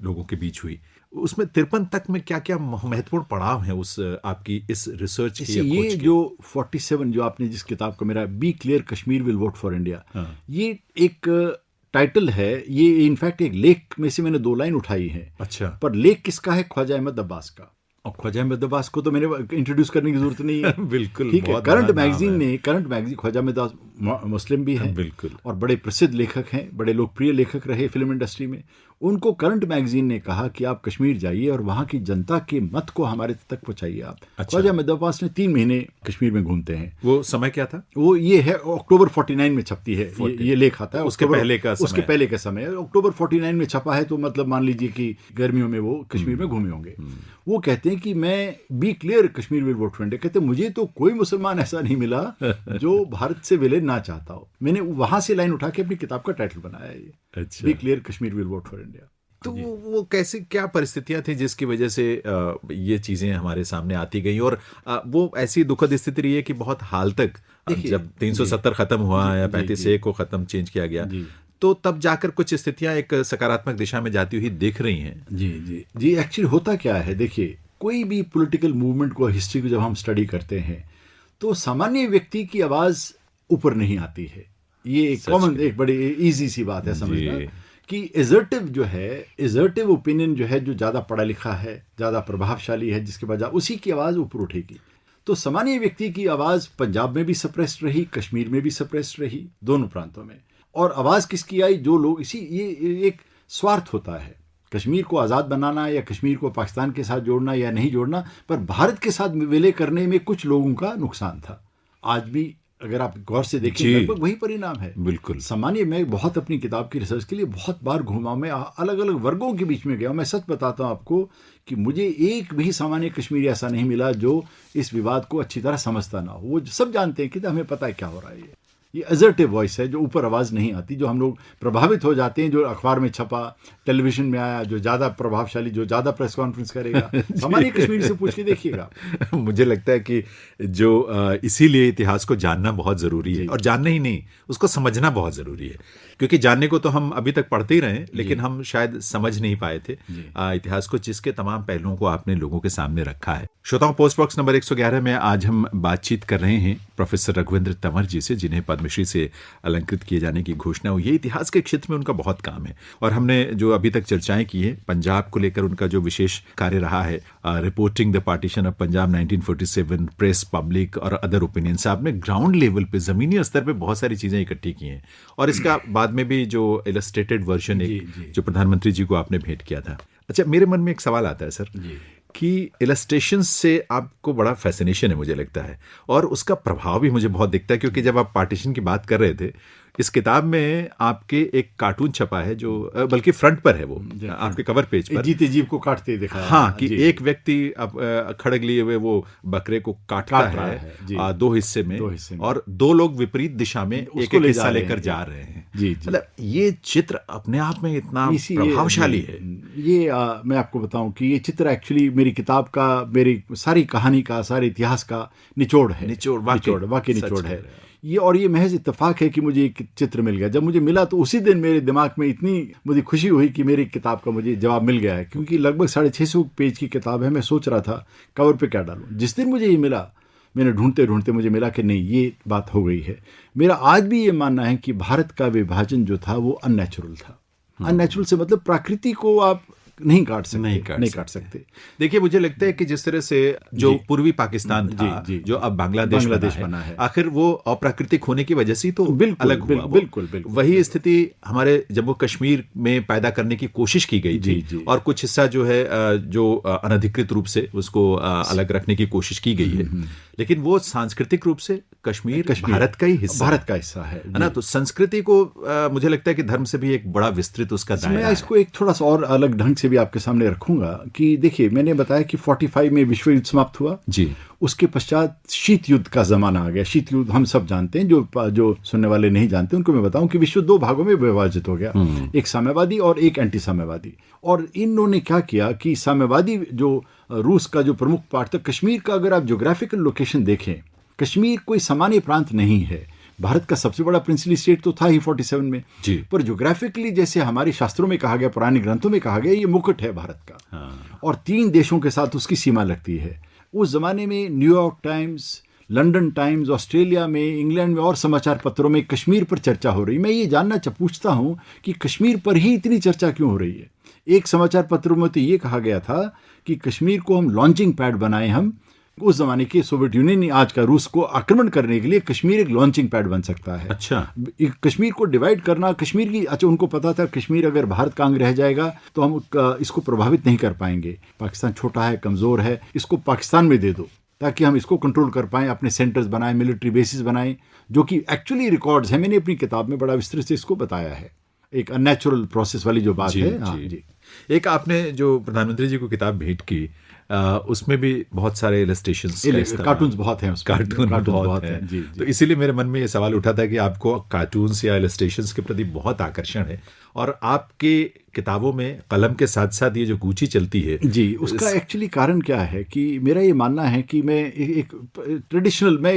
लोगों के बीच हुई, उसमें 53 तक में क्या क्या महत्वपूर्ण पड़ाव है उस आपकी इस रिसर्च की? ये जो 47 जो आपने जिस किताब का मेरा be clear Kashmir will vote for India, ये एक टाइटल है। ये इनफैक्ट एक लेख में से मैंने 2 लाइन उठाई है। अच्छा। पर लेख किसका है? ख्वाजा अहमद अब्बास का। और ख्वाजा अहमद अब्बास को तो मैंने इंट्रोड्यूस करने की जरूरत नहीं है। बिल्कुल, ठीक है। बहुत करंट बड़ा नाम मैगजीन है। ने, करंट मैगजीन, ख्वाजा अहमद अब्बास मुस्लिम भी हैं, बिल्कुल, और बड़े प्रसिद्ध लेखक हैं, बड़े लोकप्रिय लेखक रहे फिल्म इंडस्ट्री में। उनको करंट मैगजीन ने कहा कि आप कश्मीर जाइए और वहाँ की जनता के मत को हमारे तक पहुँचाइए आप। अच्छा। ख्वाजा अहमद अब्बास ने 3 महीने कश्मीर में घूमते हैं। वो समय क्या था? वो ये है अक्टूबर 49 में छपती है, ये लेख आता है। उसके अक्टूबर- पहले का समय। उसके पहले का समय है। अक्टूबर 49 में छपा है, तो मतलब मान लीजिए कि गर्मियों में वो कश्मीर में घूमे होंगे। वो कहते हैं कि मैं be clear Kashmir will vote for India, कहते हैं मुझे तो कोई मुसलमान ऐसा नहीं मिला जो भारत से विलय ना चाहता हो। मैंने वहां से लाइन उठा के अपनी किताब का टाइटल बनाया है ये, अच्छा। Be clear Kashmir will vote for India. तो वो कैसे, क्या परिस्थितियां थी जिसकी वजह से ये चीजें हमारे सामने आती गई, और वो ऐसी दुखद स्थिति रही है कि बहुत हाल तक, जब 370 खत्म हुआ या 35A को खत्म चेंज किया गया, तो तब जाकर कुछ स्थितियां एक सकारात्मक दिशा में जाती हुई दिख रही हैं। जी जी जी। एक्चुअली होता क्या है, देखिए कोई भी पॉलिटिकल मूवमेंट को, हिस्ट्री को जब हम स्टडी करते हैं तो सामान्य व्यक्ति की आवाज ऊपर नहीं आती है। ये एक कॉमन, एक बड़ी इजी सी बात है समझना कि एजर्टिव जो है, एजर्टिव ओपिनियन जो है, जो ज़्यादा पढ़ा लिखा है, ज़्यादा प्रभावशाली है, जिसके बजाय उसी की आवाज़ ऊपर उठेगी। तो सामान्य व्यक्ति की आवाज़ पंजाब में भी सप्रेस्ड रही, कश्मीर में भी सप्रेस्ड रही, दोनों प्रांतों में। और आवाज़ किसकी आई? जो लोग ये एक स्वार्थ होता है, कश्मीर को आज़ाद बनाना या कश्मीर को पाकिस्तान के साथ जोड़ना या नहीं जोड़ना, पर भारत के साथ विलय करने में कुछ लोगों का नुकसान था। आज भी अगर आप गौर से देखें लगभग वही परिणाम है। बिल्कुल सामान्य, मैं बहुत अपनी किताब की रिसर्च के लिए बहुत बार घूमा, मैं अलग अलग वर्गों के बीच में गया। मैं सच बताता हूँ आपको कि मुझे एक भी सामान्य कश्मीरी ऐसा नहीं मिला जो इस विवाद को अच्छी तरह समझता ना हो। वो सब जानते हैं कि हमें पता है क्या हो रहा है। ये असर्टिव वॉइस है जो ऊपर आवाज़ नहीं आती, जो हम लोग प्रभावित हो जाते हैं, जो अखबार में छपा, टेलीविजन में आया, जो ज़्यादा प्रभावशाली, जो ज़्यादा प्रेस कॉन्फ्रेंस करेगा। हमारी कश्मीर से पूछ के देखिएगा। मुझे लगता है कि जो इसीलिए इतिहास को जानना बहुत ज़रूरी है, और जानना ही नहीं, उसको समझना बहुत ज़रूरी है, क्योंकि जानने को तो हम अभी तक पढ़ते ही रहे, लेकिन हम शायद समझ नहीं पाए थे इतिहास को, जिसके तमाम पहलुओं को आपने लोगों के सामने रखा है। श्रोताओं, पोस्ट बॉक्स नंबर 111 में आज हम बातचीत कर रहे हैं प्रोफेसर रघुवेंद्र तंवर जी से, जिन्हें पद्मश्री से अलंकृत किए जाने की घोषणा हुई है। इतिहास के क्षेत्र में उनका बहुत काम है, और हमने जो अभी तक चर्चाएं की है, पंजाब को लेकर उनका जो विशेष कार्य रहा है, reporting the partition of Punjab 1947, press, public और अदर ओपिनियंस, आपने ग्राउंड लेवल पे, जमीनी स्तर पे बहुत सारी चीजें इकट्ठी की हैं, और इसका बाद में भी जो इलस्ट्रेटेड वर्जन जो प्रधानमंत्री जी को आपने भेंट किया था। अच्छा, मेरे मन में एक सवाल आता है सर कि इलस्ट्रेशन से आपको बड़ा फैसिनेशन है, मुझे लगता है, और उसका प्रभाव भी मुझे बहुत दिखता है, क्योंकि जब आप पार्टीशन की बात कर रहे थे, इस किताब में आपके एक कार्टून छपा है जो बल्कि फ्रंट पर है, वो आपके कवर पेज पर जीते जीव को काटते दिखाया। हाँ, कि एक व्यक्ति खड़ग लिए हुए वो बकरे को काटता है दो हिस्से में, और दो लोग विपरीत दिशा में एक हिस्सा लेकर जा रहे हैं। मतलब ये चित्र अपने आप में इतना प्रभावशाली है। ये मैं आपको बताऊं कि ये चित्र एक्चुअली मेरी किताब का, मेरी सारी कहानी का, सारे इतिहास का निचोड़ है। वाकई निचोड़ है ये। और ये महज इत्तेफाक है कि मुझे एक चित्र मिल गया। जब मुझे मिला तो उसी दिन मेरे दिमाग में इतनी मुझे खुशी हुई कि मेरी किताब का मुझे जवाब मिल गया है, क्योंकि लगभग 650 पेज की किताब है। मैं सोच रहा था कवर पे क्या डालूं। जिस दिन मुझे ये मिला, मैंने ढूंढते ढूंढते मुझे मिला कि नहीं, ये बात हो गई है। मेरा आज भी ये मानना है कि भारत का विभाजन जो था वो अननेचुरल था। अननेचुरल से मतलब प्रकृति को आप नहीं काट सकते। देखिए, मुझे लगता है कि जिस तरह से जो पूर्वी पाकिस्तान था, जो अब बांग्लादेश बना है, आखिर वो अप्राकृतिक होने की वजह से तो अलग हुआ। बिल्कुल वही स्थिति हमारे जम्मू कश्मीर में पैदा करने की कोशिश की गई थी, और कुछ हिस्सा जो है जो अनधिकृत रूप से उसको अलग रखने की कोशिश की गई है, लेकिन वो सांस्कृतिक रूप से कश्मीर भारत का हिस्सा है ना। तो संस्कृति को मुझे लगता है कि धर्म से भी एक बड़ा विस्तृत उसका दायरा है। मैं इसको एक थोड़ा सा और अलग ढंग से भी आपके सामने रखूंगा कि देखिए, मैंने बताया कि 45 में विश्व युद्ध समाप्त हुआ जी। उसके पश्चात शीत युद्ध का जमाना आ गया। शीत युद्ध हम सब जानते हैं, जो सुनने वाले नहीं जानते उनको मैं बताऊं कि विश्व दो भागों में विभाजित हो गया, एक साम्यवादी और एक एंटी साम्यवादी। और इन्होंने क्या किया कि साम्यवादी जो रूस का जो प्रमुख पार्ट था, कश्मीर का अगर आप ज्योग्राफिकल लोकेशन देखें, कश्मीर कोई सामान्य प्रांत नहीं है। भारत का सबसे बड़ा प्रिंसली स्टेट तो था ही 47 में जी। पर ज्योग्राफिकली, जैसे हमारे शास्त्रों में कहा गया, पुराने ग्रंथों में कहा गया, ये मुकुट है भारत का। और 3 देशों के साथ उसकी सीमा लगती है। उस जमाने में New York times, London times, Australia में, इंग्लैंड में और समाचार पत्रों में कश्मीर पर चर्चा हो रही। मैं ये जानना पूछता हूँ कि कश्मीर पर ही इतनी चर्चा क्यों हो रही है। एक समाचार पत्रों में तो ये कहा गया था कि कश्मीर को हम लॉन्चिंग पैड बनाए। हम उस जमाने के सोवियत यूनियन, आज का रूस को आक्रमण करने के लिए कश्मीर एक लॉन्चिंग पैड बन सकता है। अच्छा, कश्मीर को डिवाइड करना, कश्मीर की, अच्छा उनको पता था कश्मीर अगर भारत का अंग रह जाएगा तो हम इसको प्रभावित नहीं कर पाएंगे। पाकिस्तान छोटा है, कमजोर है, इसको पाकिस्तान में दे दो ताकि हम इसको कंट्रोल कर पाएं, अपने सेंटर्स बनाएं, मिलिट्री बेसिस बनाएं, जो कि एक्चुअली रिकॉर्ड्स हैं। मैंने अपनी किताब में बड़ा विस्तृत से इसको बताया है। एक अननेचुरल प्रोसेस वाली जो बात है। हाँ जी। एक आपने जो प्रधानमंत्री जी को किताब भेंट की, उसमें भी बहुत सारे इलस्ट्रेशंस, कार्टून्स बहुत हैं, कार्टून बहुत हैं। जी। तो इसीलिए मेरे मन में ये सवाल उठा था कि आपको कार्टून्स या इलस्ट्रेशंस के प्रति बहुत आकर्षण है, और आपके किताबों में कलम के साथ साथ ये जो कूची चलती है जी, उसका एक्चुअली कारण क्या है कि मेरा ये मानना है कि मैं एक ट्रेडिशनल, मैं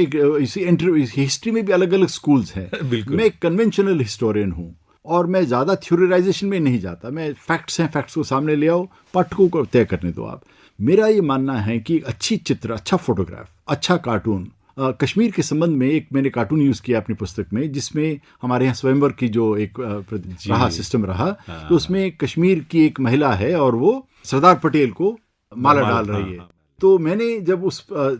हिस्ट्री में भी अलग अलग स्कूल्स हैं। मैं एक कन्वेंशनल हिस्टोरियन हूँ, और मैं ज़्यादा थ्योरीराइजेशन में नहीं जाता। मैं फैक्ट्स हैं, फैक्ट्स को सामने ले आओ, पाठकों को तय करने दो आप। मेरा ये मानना है कि अच्छी चित्र, अच्छा फोटोग्राफ, अच्छा कार्टून, कश्मीर के संबंध में एक मैंने कार्टून यूज़ किया अपनी पुस्तक में, जिसमें हमारे यहाँ स्वयंवर की जो एक सिस्टम रहा, तो उसमें कश्मीर की एक महिला है और वो सरदार पटेल को माला डाल रही है। तो मैंने जब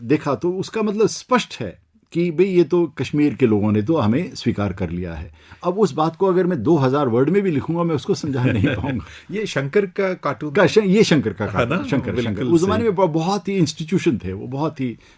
देखा तो उसका मतलब स्पष्ट है कि भाई ये तो कश्मीर के लोगों ने तो हमें स्वीकार कर लिया है। अब उस बात को अगर मैं 2000 वर्ड में भी लिखूंगा मैं उसको समझा नहीं पाऊंगा। ये शंकर का कार्टून ये शंकर का कार्टून, शंकर बिल्कुल उस जमाने में बहुत ही इंस्टीट्यूशन थे वो,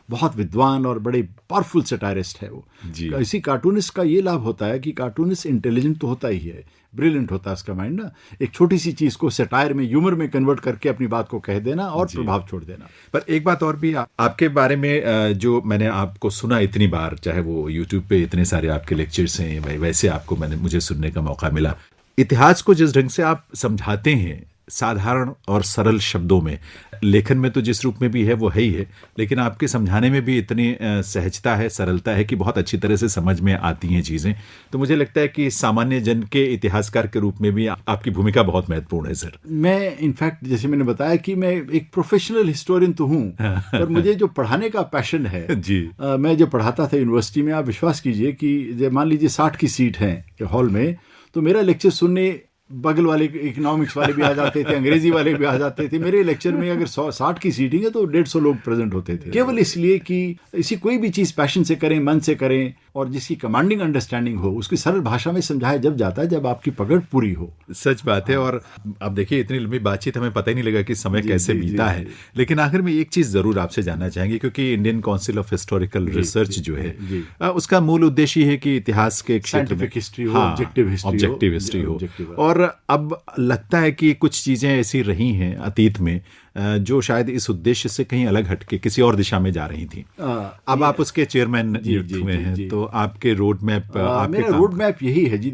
बहुत विद्वान और बड़े पावरफुल सटायरिस्ट है वो जी। इसी कार्टूनिस्ट का ये लाभ होता है कि कार्टूनिस्ट इंटेलिजेंट तो होता ही है, ब्रिलियंट होता है उसका माइंड ना, एक छोटी सी चीज को सटायर में, ह्यूमर में कन्वर्ट करके अपनी बात को कह देना और प्रभाव छोड़ देना। पर एक बात और भी आपके बारे में जो मैंने आपको सुना इतनी बार, चाहे वो यूट्यूब पे इतने सारे आपके लेक्चर्स हैं, वैसे आपको मुझे सुनने का मौका मिला, इतिहास को जिस ढंग से आप समझाते हैं साधारण और सरल शब्दों में, लेखन में तो जिस रूप में भी है वो है ही है, लेकिन आपके समझाने में भी इतनी सहजता है, सरलता है कि बहुत अच्छी तरह से समझ में आती हैं चीज़ें। तो मुझे लगता है कि सामान्य जन के इतिहासकार के रूप में भी आपकी भूमिका बहुत महत्वपूर्ण है सर। मैं इनफैक्ट जैसे मैंने बताया कि मैं एक प्रोफेशनल हिस्टोरियन तो हूँ, पर मुझे जो पढ़ाने का पैशन है जी, मैं जो पढ़ाता था यूनिवर्सिटी में, आप विश्वास कीजिए कि मान लीजिए 60 की सीट है हॉल में, तो मेरा लेक्चर सुनने बगल वाले इकोनॉमिक्स वाले भी आ जाते थे, अंग्रेजी वाले भी आ जाते थे। मेरे लेक्चर में अगर 60 की सीटिंग है तो 150 लोग प्रेजेंट होते थे, केवल इसलिए कि इसी कोई भी चीज पैशन से करें, मन से करें, और जिसकी कमांडिंग अंडरस्टैंडिंग हो उसकी सरल भाषा में समझाया जब जाता है जब आपकी पकड़ पूरी हो। सच बात है। और अब देखिए इतनी लंबी बातचीत हमें पता ही नहीं लगा कि समय कैसे बीता है। लेकिन आखिर में एक चीज जरूर आपसे जानना चाहेंगे, क्योंकि Indian council of historical research जो है उसका मूल उद्देश्य है कि इतिहास के क्षेत्र में हिस्ट्री हो, ऑब्जेक्टिव हिस्ट्री हो। और अब लगता है कि कुछ चीजें ऐसी रही हैं अतीत में जो शायद इस उद्देश्य से कहीं अलग हटके किसी और दिशा में जा रही थी। अब आप उसके चेयरमैन हुए हैं, तो आपके रोड मैप, मेरा रोड मैप यही है जी।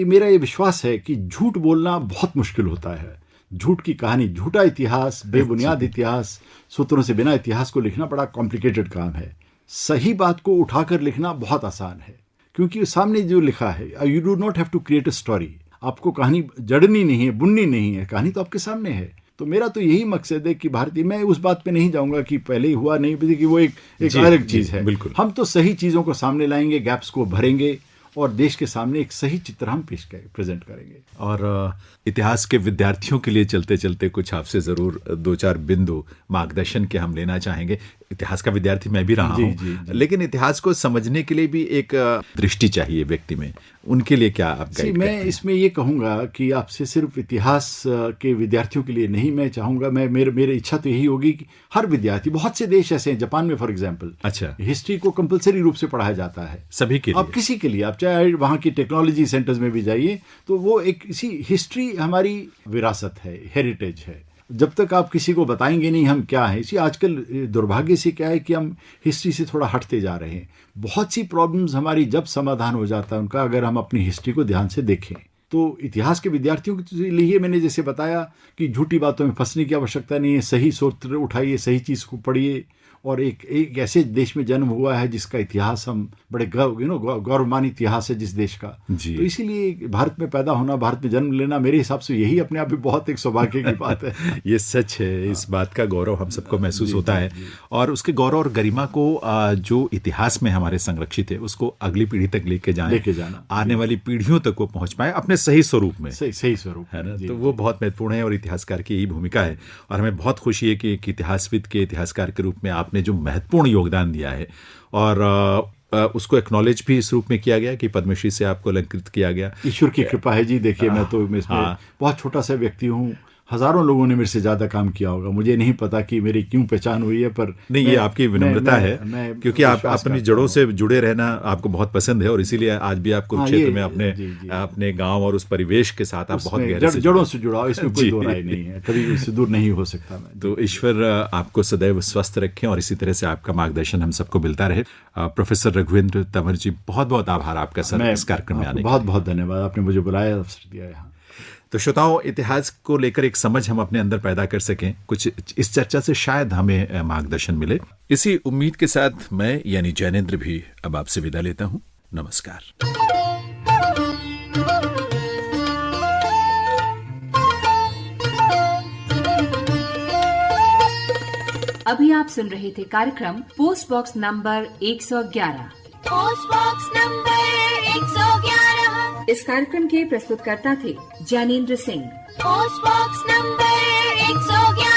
मेरा ये विश्वास है कि झूठ बोलना बहुत मुश्किल होता है। झूठ की कहानी, झूठा इतिहास, बेबुनियाद इतिहास, सूत्रों से बिना इतिहास को लिखना बड़ा कॉम्प्लिकेटेड काम है। सही बात को उठाकर लिखना बहुत आसान है, क्योंकि सामने जो लिखा है, you do not have to create a story. आपको कहानी जड़नी नहीं है, बुननी नहीं है, कहानी तो आपके सामने है। तो मेरा तो यही मकसद है कि भारतीय, मैं उस बात पे नहीं जाऊंगा कि पहले ही हुआ नहीं, कि वो एक अलग चीज है। बिल्कुल, हम तो सही चीजों को सामने लाएंगे, गैप्स को भरेंगे और देश के सामने एक सही चित्र हम प्रेजेंट करेंगे। और इतिहास के विद्यार्थियों के लिए चलते चलते कुछ आपसे जरूर 2-4 बिंदु मार्गदर्शन के हम लेना चाहेंगे। इतिहास का विद्यार्थी मैं भी रहा हूँ, लेकिन इतिहास को समझने के लिए भी एक दृष्टि चाहिए व्यक्ति में, उनके लिए क्या आप गाइड करते हैं? मैं इसमें ये कहूँगा कि आपसे सिर्फ इतिहास के विद्यार्थियों के लिए नहीं, मैं चाहूँगा, मेरी इच्छा तो यही होगी कि हर विद्यार्थी, बहुत से देश ऐसे हैं, जापान में फॉर एग्जाम्पल, अच्छा, हिस्ट्री को कंपलसरी रूप से पढ़ाया जाता है सभी के लिए। आप किसी के लिए, आप चाहे वहाँ की टेक्नोलॉजी सेंटर्स में भी जाइए, तो वो एक इसी हिस्ट्री हमारी विरासत है, हेरिटेज है। जब तक आप किसी को बताएंगे नहीं हम क्या है, इसी आजकल दुर्भाग्य से क्या है कि हम हिस्ट्री से थोड़ा हटते जा रहे हैं। बहुत सी प्रॉब्लम्स हमारी जब समाधान हो जाता है उनका, अगर हम अपनी हिस्ट्री को ध्यान से देखें। तो इतिहास के विद्यार्थियों के लिए मैंने जैसे बताया कि झूठी बातों में फंसने की आवश्यकता नहीं है, सही सूत्र उठाइए, सही चीज़ को पढ़िए, और एक ऐसे देश में जन्म हुआ है जिसका इतिहास हम बड़े गौरवमान इतिहास है जिस देश का। तो इसीलिए भारत में पैदा होना, भारत में जन्म लेना, मेरे हिसाब से यही अपने आप में बहुत एक सौभाग्य की बात है। ये सच है, इस बात का गौरव हम सबको महसूस होता है, और उसके गौरव और गरिमा को जो इतिहास में हमारे संरक्षित है उसको अगली पीढ़ी तक लेके जाना, आने वाली पीढ़ियों तक वो पहुंच पाए अपने सही स्वरूप में, सही स्वरूप है ना। तो वो बहुत महत्वपूर्ण है और इतिहासकार की यही भूमिका है। और हमें बहुत खुशी है कि एक इतिहासविद के इतिहासकार के रूप में आपने जो महत्वपूर्ण योगदान दिया है, और उसको एक्नॉलेज भी इस रूप में किया गया कि पद्मश्री से आपको अलंकृत किया गया। ईश्वर की कृपा है जी। देखिए, मैं तो इसमें बहुत छोटा सा व्यक्ति हूँ, हजारों लोगों ने मेरे से ज्यादा काम किया होगा, मुझे नहीं पता कि मेरी क्यों पहचान हुई है, पर नहीं, ये आपकी विनम्रता है, क्योंकि आप अपनी जड़ों से जुड़े रहना आपको बहुत पसंद है, और इसीलिए आज भी आप कुरुक्षेत्र में अपने गांव और उस परिवेश के साथ आप बहुत गहरे जड़ों से जुड़ा, इसमें कोई दो राय नहीं है, कभी इससे दूर नहीं हो सकता मैं। तो ईश्वर आपको सदैव स्वस्थ रखें और इसी तरह से आपका मार्गदर्शन हम सबको मिलता रहे। प्रोफेसर रघुवेंद्र तंवर जी, बहुत बहुत आभार आपका सर इस कार्यक्रम में आने का। बहुत बहुत धन्यवाद, आपने मुझे बुलाया, अवसर दिया यहाँ। तो श्रोताओं, इतिहास को लेकर एक समझ हम अपने अंदर पैदा कर सकें, कुछ इस चर्चा से शायद हमें मार्गदर्शन मिले, इसी उम्मीद के साथ मैं यानी जैनेंद्र भी अब आपसे विदा लेता हूं। नमस्कार। अभी आप सुन रहे थे कार्यक्रम post box number 111। Post box number 111। इस कार्यक्रम के प्रस्तुतकर्ता थे Jainendra Singh. Post box number 111।